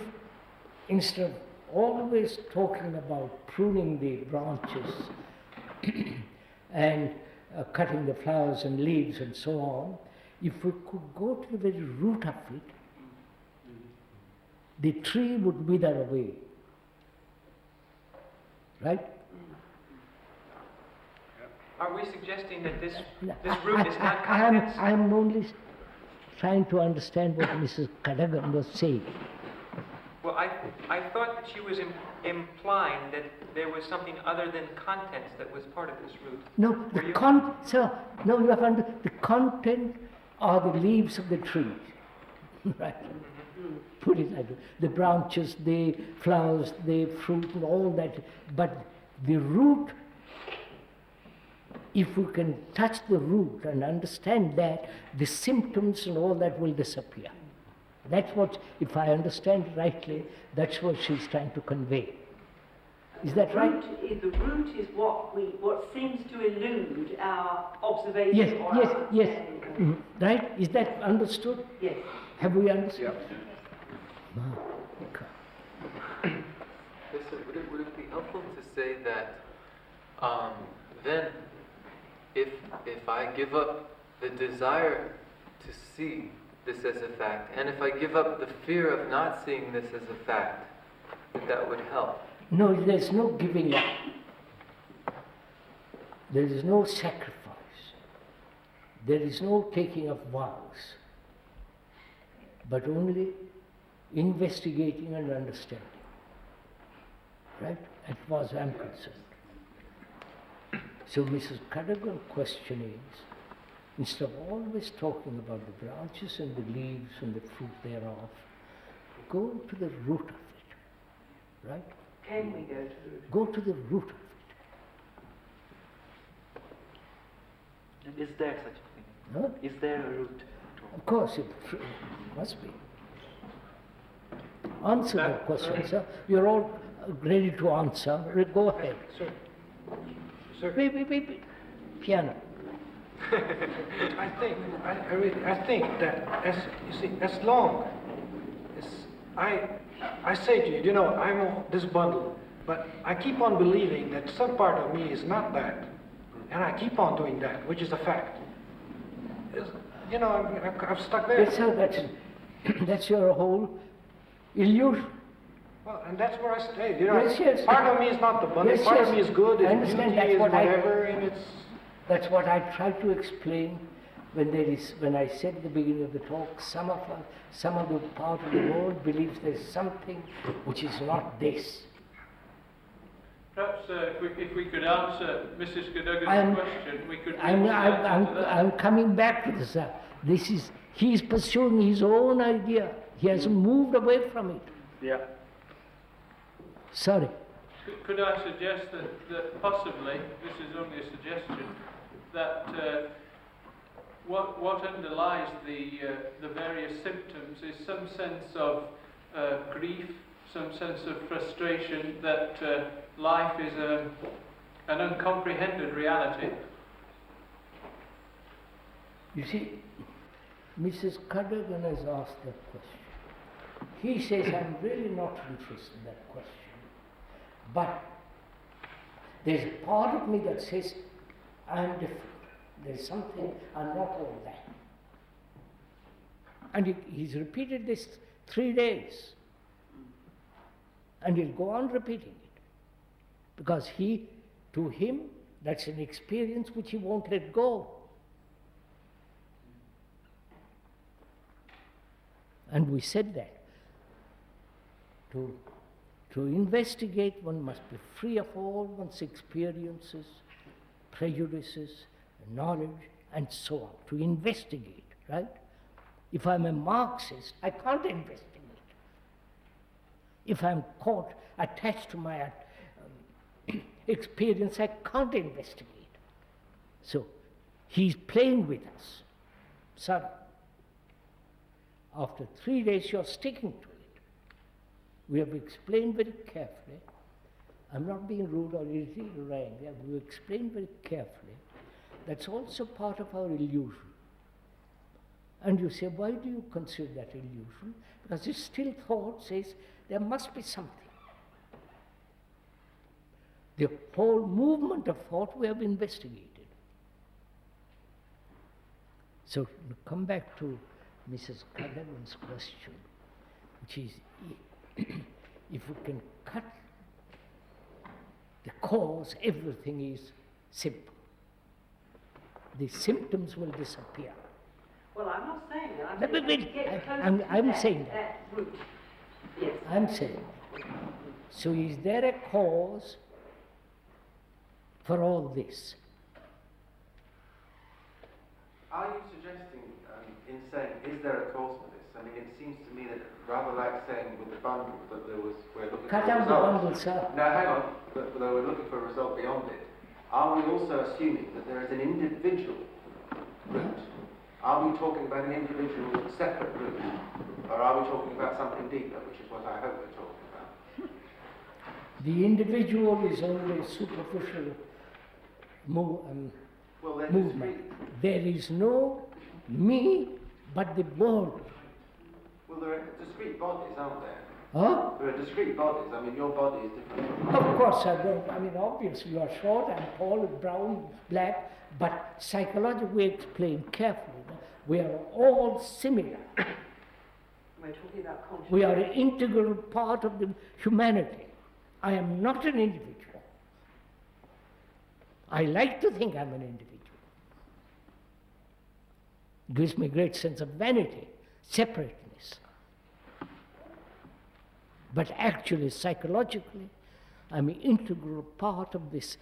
instead of always talking about pruning the branches and cutting the flowers and leaves and so on, if we could go to the very root of it, the tree would wither away. Right? Are we suggesting that this root is not contents? I'm only trying to understand what Mrs. Kadagan was saying. Well, I thought that she was implying that there was something other than contents that was part of this root. No, you have the content are the leaves of the tree. Right? Put it like that. The branches, the flowers, the fruit, and all that. But the root, if we can touch the root and understand that, the symptoms and all that will disappear. That's what, if I understand rightly, that's what she's trying to convey. Is that right? The root is what seems to elude our observation. Yes. Right? Is that understood? Yes. Have we understood? Yeah. Would it be helpful to say that then if I give up the desire to see this as a fact, and if I give up the fear of not seeing this as a fact, that would help? No, there's no giving up. There is no sacrifice. There is no taking of vows, but only investigating and understanding. Right? As far as I'm concerned. So Mrs. Kadagan's question is, instead of always talking about the branches and the leaves and the fruit thereof, go to the root of it. Right? Can we go to the root? Go to the root of it. Is there such a thing? Huh? Is there a root? Of course, it must be. Answer that question, sir. We are all ready to answer. Go ahead. Sir. Wait. Piano. I think that as long as I say to you, I'm this bundle, but I keep on believing that some part of me is not that, and I keep on doing that, which is a fact. I'm stuck there. Yes, sir, that's your whole illusion. Well, and that's where I stay. Yes. Part of me is not the bundle. Yes, part of me is good. I understand. Beauty is whatever, and it's. That's what I tried to explain when I said at the beginning of the talk. Some of the part of the world believes there's something which is not this. Perhaps if we could answer Mrs. Kadagan's question, we could. I'm coming back to this. He's pursuing his own idea. He hasn't moved away from it. Yeah. Sorry. Could I suggest that possibly, this is only a suggestion, that what underlies the various symptoms is some sense of grief, some sense of frustration that life is an uncomprehended reality? You see, Mrs. Cadogan has asked that question. He says, I'm really not interested in that question. But there's a part of me that says, I'm different. There's something, I'm not all that. And he's repeated this 3 days. And he'll go on repeating it. Because to him, that's an experience which he won't let go. And we said that. To investigate, one must be free of all one's experiences, prejudices, knowledge, and so on. To investigate, right? If I'm a Marxist, I can't investigate. If I'm caught, attached to my experience, I can't investigate. So, he's playing with us. Son, after 3 days, you're sticking to it. We have explained very carefully. I'm not being rude or irritated or angry. We have explained very carefully. That's also part of our illusion. And you say, why do you consider that illusion? Because this still thought says there must be something. The whole movement of thought we have investigated. So to come back to Mrs. Cadogan's question, which is, if we can cut the cause, everything is simple. The symptoms will disappear. Well, I'm not saying that. I'm saying that. That route. Yes. I'm saying that. So is there a cause for all this? Are you suggesting, in saying, is there a cause for this? I mean, it seems to me that rather like saying with the bundle that we're looking Cut for a out result. the bundle, sir. Now, hang on, that we're looking for a result beyond it. Are we also assuming that there is an individual route? Are we talking about an individual separate route? Or are we talking about something deeper, which is what I hope we're talking about? The individual is only a superficial movement. There is no me, but the world. Well, there are discrete bodies, aren't there? Huh? There are discrete bodies. I mean, your body is different. Of course, obviously you are short, I'm tall, brown, black, but psychologically we explain carefully that we are all similar. We're talking about consciousness. We are an integral part of the humanity. I am not an individual. I like to think I'm an individual. It gives me a great sense of vanity, separateness. But actually, psychologically, I'm an integral part of this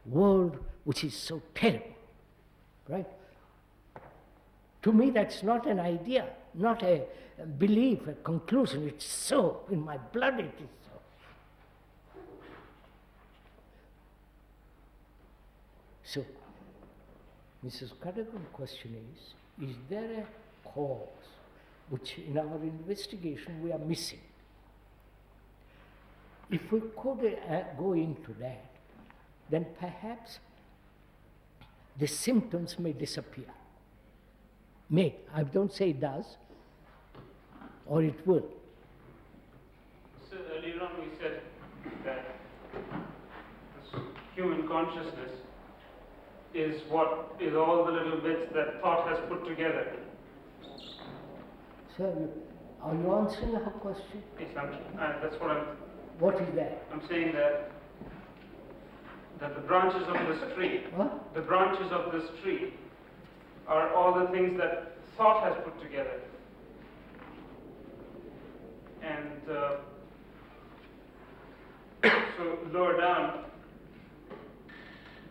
world which is so terrible, right? To me, that's not an idea, not a belief, a conclusion. It's so. In my blood, it is so. So, Mrs. Cadogan's question is there a cause which in our investigation we are missing? If we could go into that, then perhaps the symptoms may disappear. May. I don't say it does, or it will. So earlier on we said that this human consciousness is what is all the little bits that thought has put together. Sir, are you answering her question? Yes, that's what I'm... What is that? I'm saying that the branches of this tree, the branches of this tree are all the things that thought has put together. And so lower down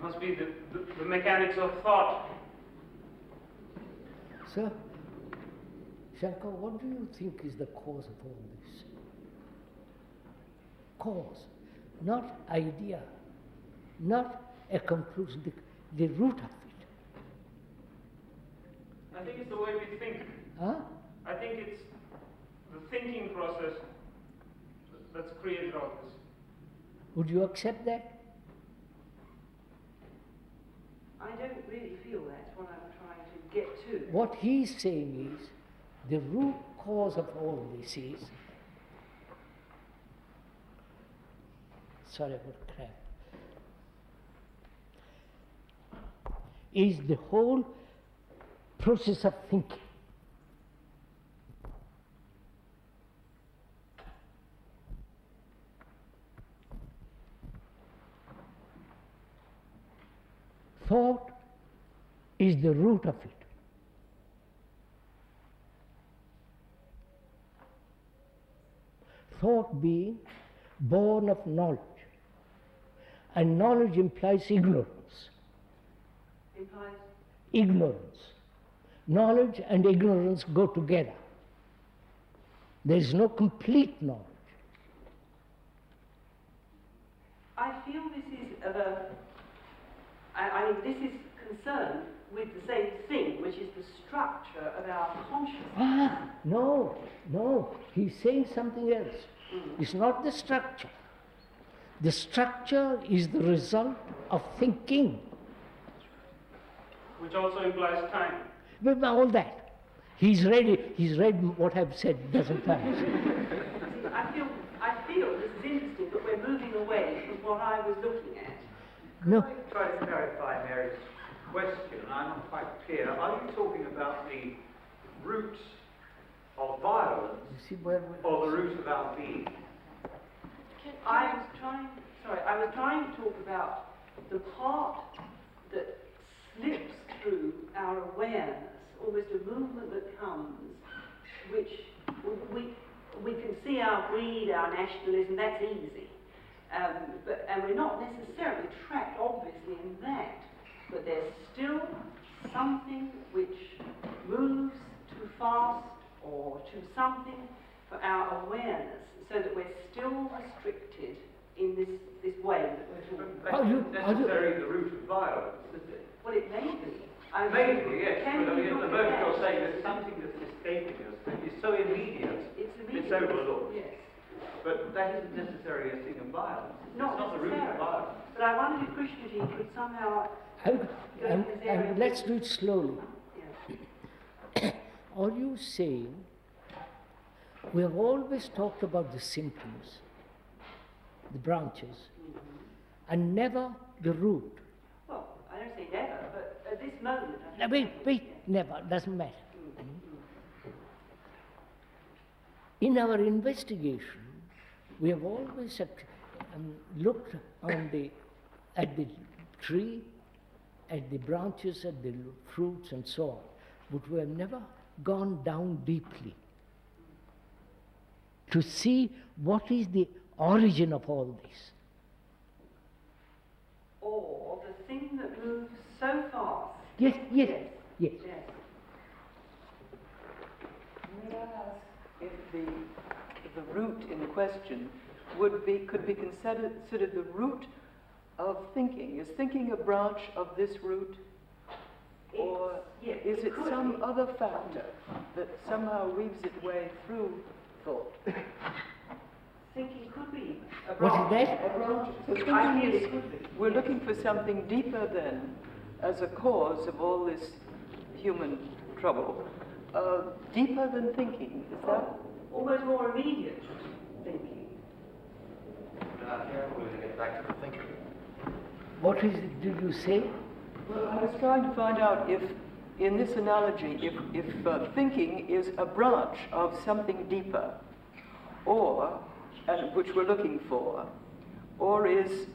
must be the mechanics of thought. Sir, Shankar, what do you think is the cause of all this? Cause. not idea, not a conclusion, the root of it. I think it's the way we think. Huh? I think it's the thinking process that's created all this. Would you accept that? I don't really feel that's what I'm trying to get to. What he's saying is, the root cause of all this is, sorry about crap, is the whole process of thinking. Thought is the root of it. Thought being born of knowledge, and knowledge implies ignorance. Implies? Ignorance. Knowledge and ignorance go together. There is no complete knowledge. I feel this is I mean, this is concerned with the same thing, which is the structure of our consciousness. No, he's saying something else. It's not the structure. The structure is the result of thinking. Which also implies time. But all that. He's read what I've said a dozen times. I feel this is interesting, but we're moving away from what I was looking at. No. Can I try to clarify Mary's question? I'm not quite clear. Are you talking about the root of violence or the root of our being? I was trying to talk about the part that slips through our awareness, almost a movement that comes, which we can see our greed, our nationalism, that's easy. And we're not necessarily trapped, obviously, in that. But there's still something which moves too fast or to something for our awareness, so that we're still restricted in this way that we're talking about. That's not necessarily the root of violence, is it? Well, it may be. Maybe, yes. But I mean, at the moment you're saying there's something that's escaping us that is so immediate, it's overlooked. Yes. But that isn't necessarily a thing of violence. Not it's not the root of violence. But I wondered if Krishnamurti could somehow... And let's do it slowly. Yeah. Are you saying we have always talked about the symptoms, the branches, and never the root? Well, I don't say never, but at this moment... Wait, never, doesn't matter. In our investigation, we have always looked at the tree, at the branches, at the fruits and so on, but we have never gone down deeply to see what is the origin of all this. Or the thing that moves so fast. Yes. May I ask if the root in question could be considered the root of thinking? Is thinking a branch of this root? Or is it some other factor that somehow weaves its way through thought? Thinking could be a branch. What is that? A branch. So thinking we're looking for something deeper then, as a cause of all this human trouble. Deeper than thinking, is that? Almost more immediate thinking. Here we're going to get back to the thinking. What is it, did you say? Well, I was trying to find out if, in this analogy, if thinking is a branch of something deeper, or, and which we're looking for, or is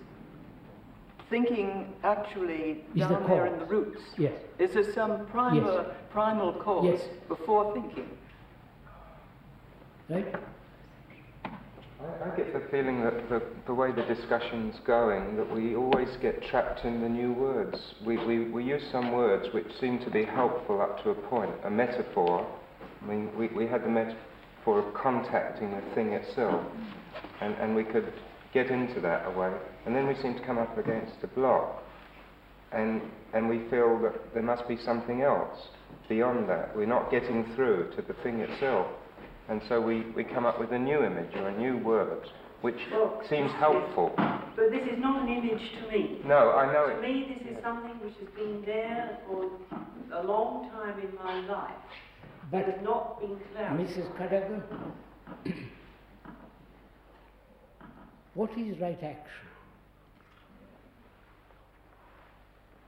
thinking actually down there in the roots? Yes. Is there some primal cause before thinking? Right? I get the feeling that the way the discussion's going, that we always get trapped in the new words. We use some words which seem to be helpful up to a point. A metaphor, I mean, we had the metaphor of contacting the thing itself, and we could get into that a way, and then we seem to come up against a block, and we feel that there must be something else beyond that. We're not getting through to the thing itself, and so we come up with a new image or a new word, which seems helpful. But this is not an image to me. No, I know to it. To me, this is something which has been there for a long time in my life. But has not been clarified. Mrs. Kadagan, what is right action?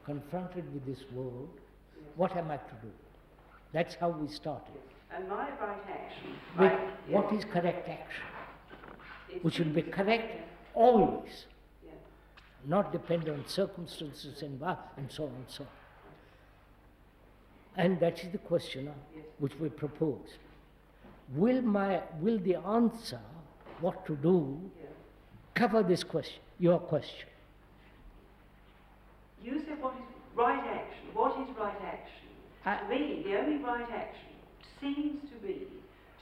Confronted with this world, what am I to do? That's how we started. And my right action... What is correct action? Which should be correct always, not depend on circumstances and so on and so on. And that is the question which we propose. Will the answer, what to do, cover this question, your question? You said what is right action. What is right action? To me, the only right action seems to be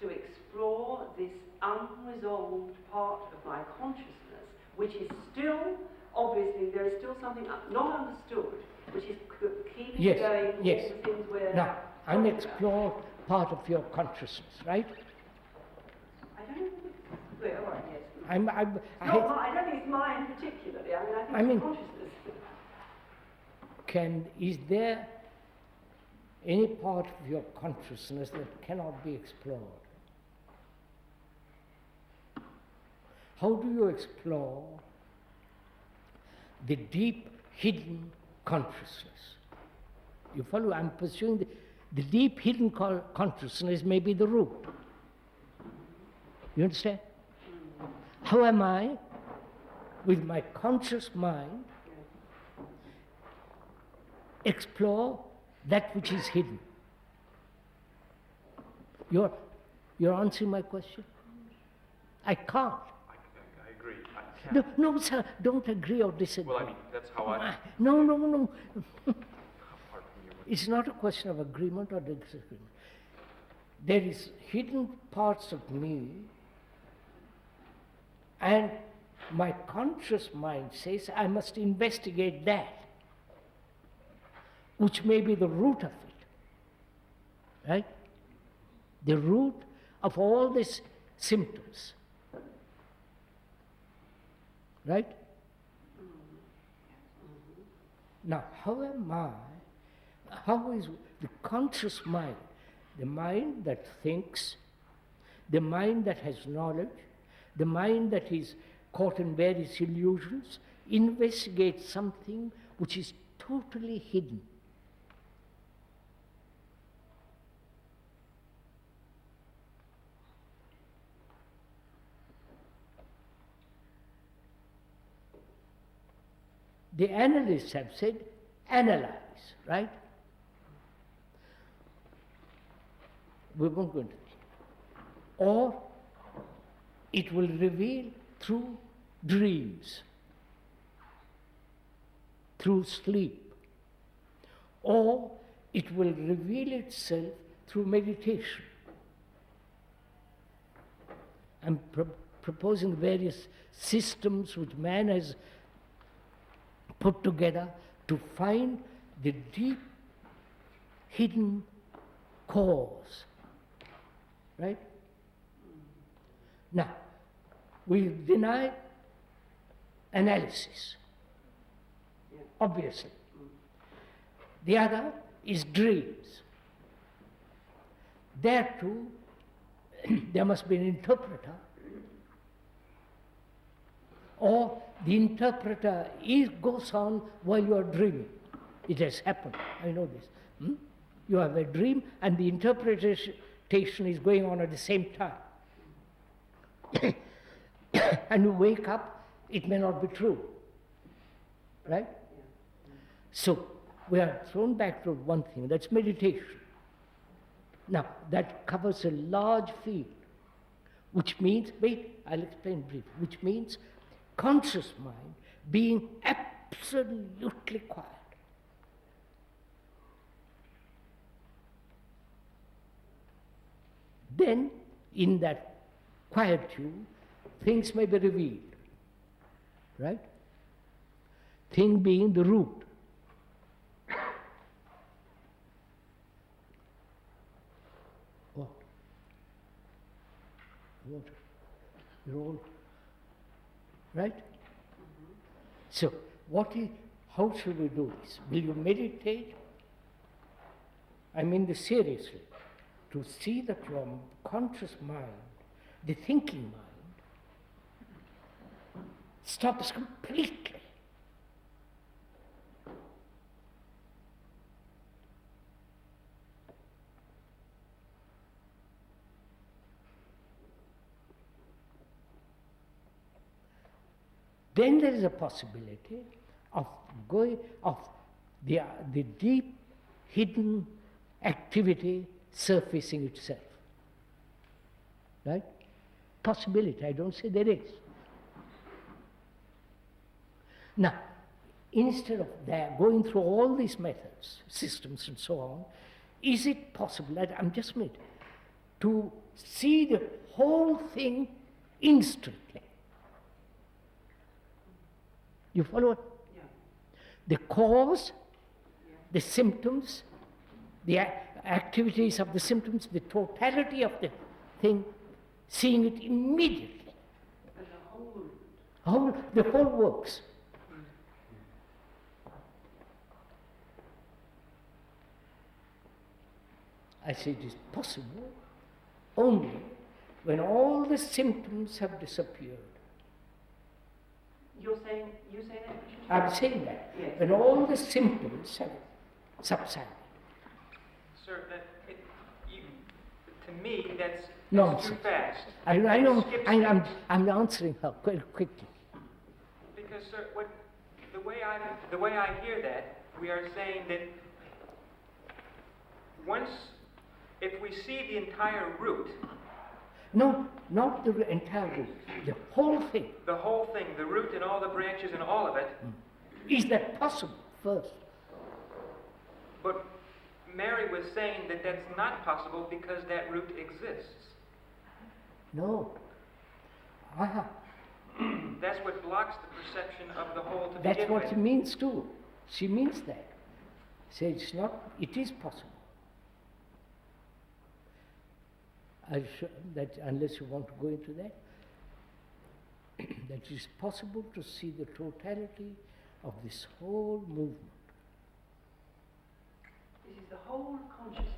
to explore this unresolved part of my consciousness, which is still, obviously, there is still something not understood, which is keeping going all the things where... Now, unexplored part of your consciousness, right? I don't know. Well, all right, yes. I don't think it's mine particularly. I think it's consciousness. Is there any part of your consciousness that cannot be explored? How do you explore the deep hidden consciousness? You follow? I'm pursuing the deep hidden consciousness may be the root. You understand? How am I, with my conscious mind, explore that which is hidden? You're answering my question? I can't. I agree. No, sir, don't agree or disagree. Well, I mean, that's how I... No. It's not a question of agreement or disagreement. There is hidden parts of me, and my conscious mind says I must investigate that, which may be the root of it, right? The root of all these symptoms, right? Now, how is the conscious mind, the mind that thinks, the mind that has knowledge, the mind that is caught in various illusions, investigate something which is totally hidden? The analysts have said, analyze, right? We won't go into this. Or it will reveal through dreams, through sleep, or it will reveal itself through meditation. I'm proposing various systems which man has put together to find the deep hidden cause, right? Now, we deny analysis, obviously. The other is dreams. There too, there must be an interpreter, or the interpreter goes on while you are dreaming. It has happened, I know this. You have a dream and the interpretation is going on at the same time. And you wake up, it may not be true, right? So, we are thrown back to one thing, that's meditation. Now, that covers a large field, which means, I'll explain briefly, which means conscious mind being absolutely quiet. Then, in that quietude, things may be revealed. right? Thing being the root. What? What? You're all right? So, how should we do this? Will you meditate? I mean this seriously. To see that your conscious mind, the thinking mind, stops completely. Then there is a possibility of the deep hidden activity surfacing itself. Right? Possibility, I don't say there is. Now, instead of going through all these methods, systems and so on, is it possible, I'm just made, to see the whole thing instantly? You follow it? Yeah. The cause, the symptoms, the activities of the symptoms, the totality of the thing, seeing it immediately. And the whole movement. The whole works. I say it is possible only when all the symptoms have disappeared. You say that? I'm saying that. Yes. When all the symptoms have subsided. Sir, to me, that's Nonsense. too fast. I know. Skip I'm steps. answering her quite quickly. Because, sir, the way I hear that, we are saying that if we see the entire root. No, not the entire root. The whole thing. The whole thing, the root and all the branches and all of it. Is that possible first? But Mary was saying that that's not possible because that root exists. No. That's what blocks the perception of the whole to That's begin what with. she means too. She means that. Say it's not, it is possible. That unless you want to go into that, that it is possible to see the totality of this whole movement. This is the whole consciousness.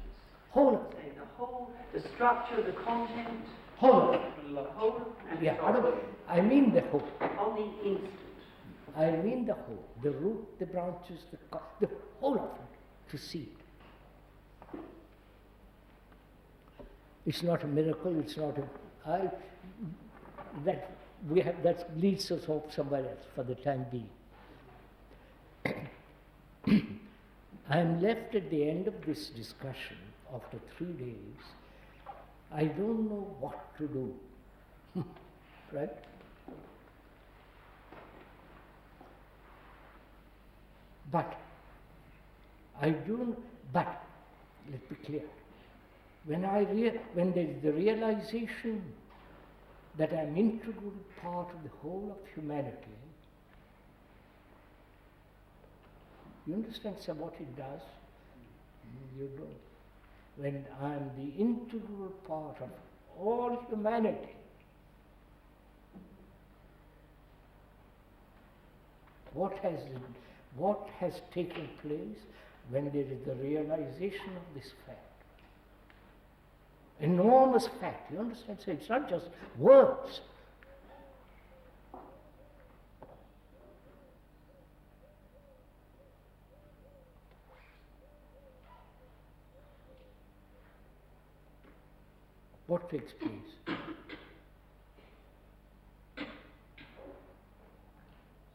Whole of Say the whole, the structure, the content. Whole of it. The whole. And Yeah, I mean the whole. On the instant. I mean the whole. The root, the branches, the whole of it, to see it. It's not a miracle, it's not that leads us off somewhere else for the time being. I'm left at the end of this discussion after 3 days. I don't know what to do. Right? But let me be clear. When there is the realization that I'm integral part of the whole of humanity, you understand what it does? You don't. When I'm the integral part of all humanity, what has taken place when there is the realization of this fact? Enormous fact, you understand? So it's not just words. What takes place?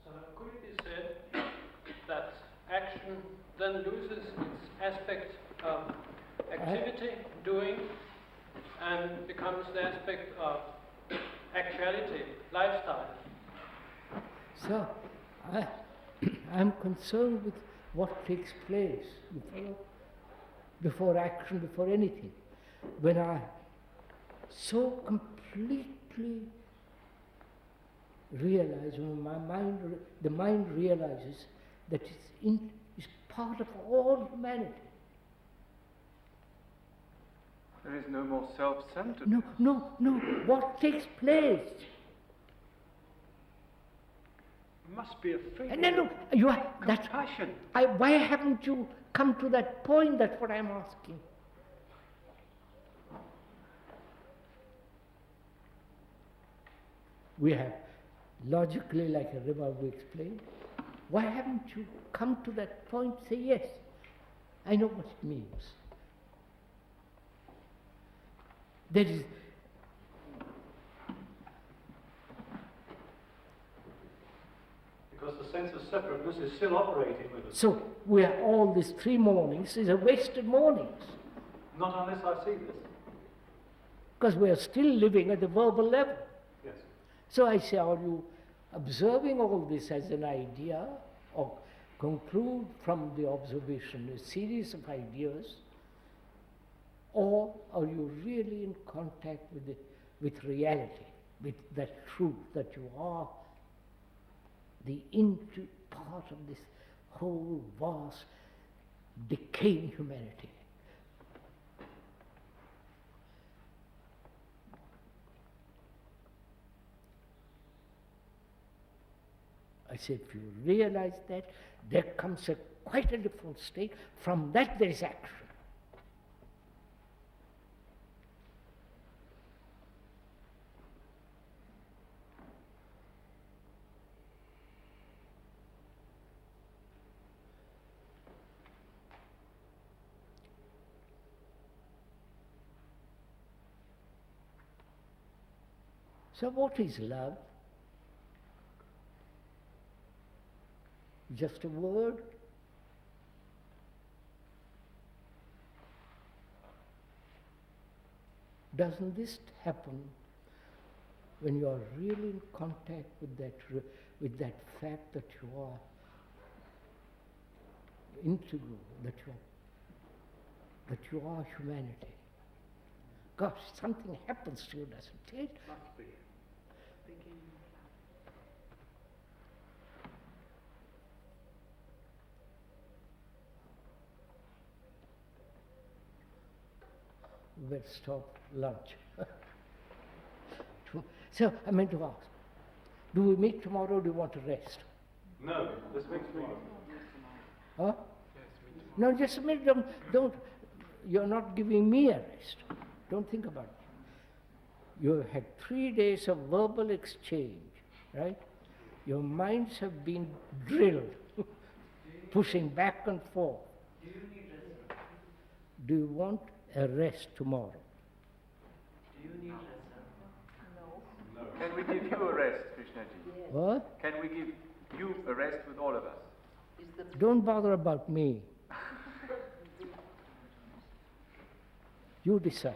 So could it be said that action then loses its aspect of activity, doing, and becomes the aspect of actuality, lifestyle? So, I'm concerned with what takes place before action, before anything. When I so completely realize, when the mind realizes that it's part of all humanity. There is no more self-centered. No. What takes place? There must be a feeling No. You are of compassion. Why haven't you come to that point? That's what I'm asking. We have logically, like a river, we explained. Why haven't you come to that point? Say yes. I know what it means. There is. Because the sense of separateness is still operating with us. So we are all these 3 mornings is a wasted mornings. Not unless I see this. Because we are still living at the verbal level. Yes. So I say, are you observing all this as an idea, or conclude from the observation a series of ideas, or are you really in contact with reality, with that truth that you are the part of this whole vast decaying humanity? I say, if you realize that, there comes quite a different state. From that there is action. So what is love? Just a word? Doesn't this happen when you are really in contact with that fact that you are integral, that you are humanity? Gosh, something happens to you, doesn't it? Must be. We'll stop lunch. So I meant to ask, do we meet tomorrow or do you want to rest? No, this makes me. Huh? No, just a minute, don't, you're not giving me a rest. Don't think about it. You have had 3 days of verbal exchange, right? Your minds have been drilled, pushing back and forth. Do you need rest? Do you want a rest tomorrow? Do you need rest? No. Can we give you a rest, Krishnaji? Yes. What? Can we give you a rest with all of us? Don't bother about me. You decide.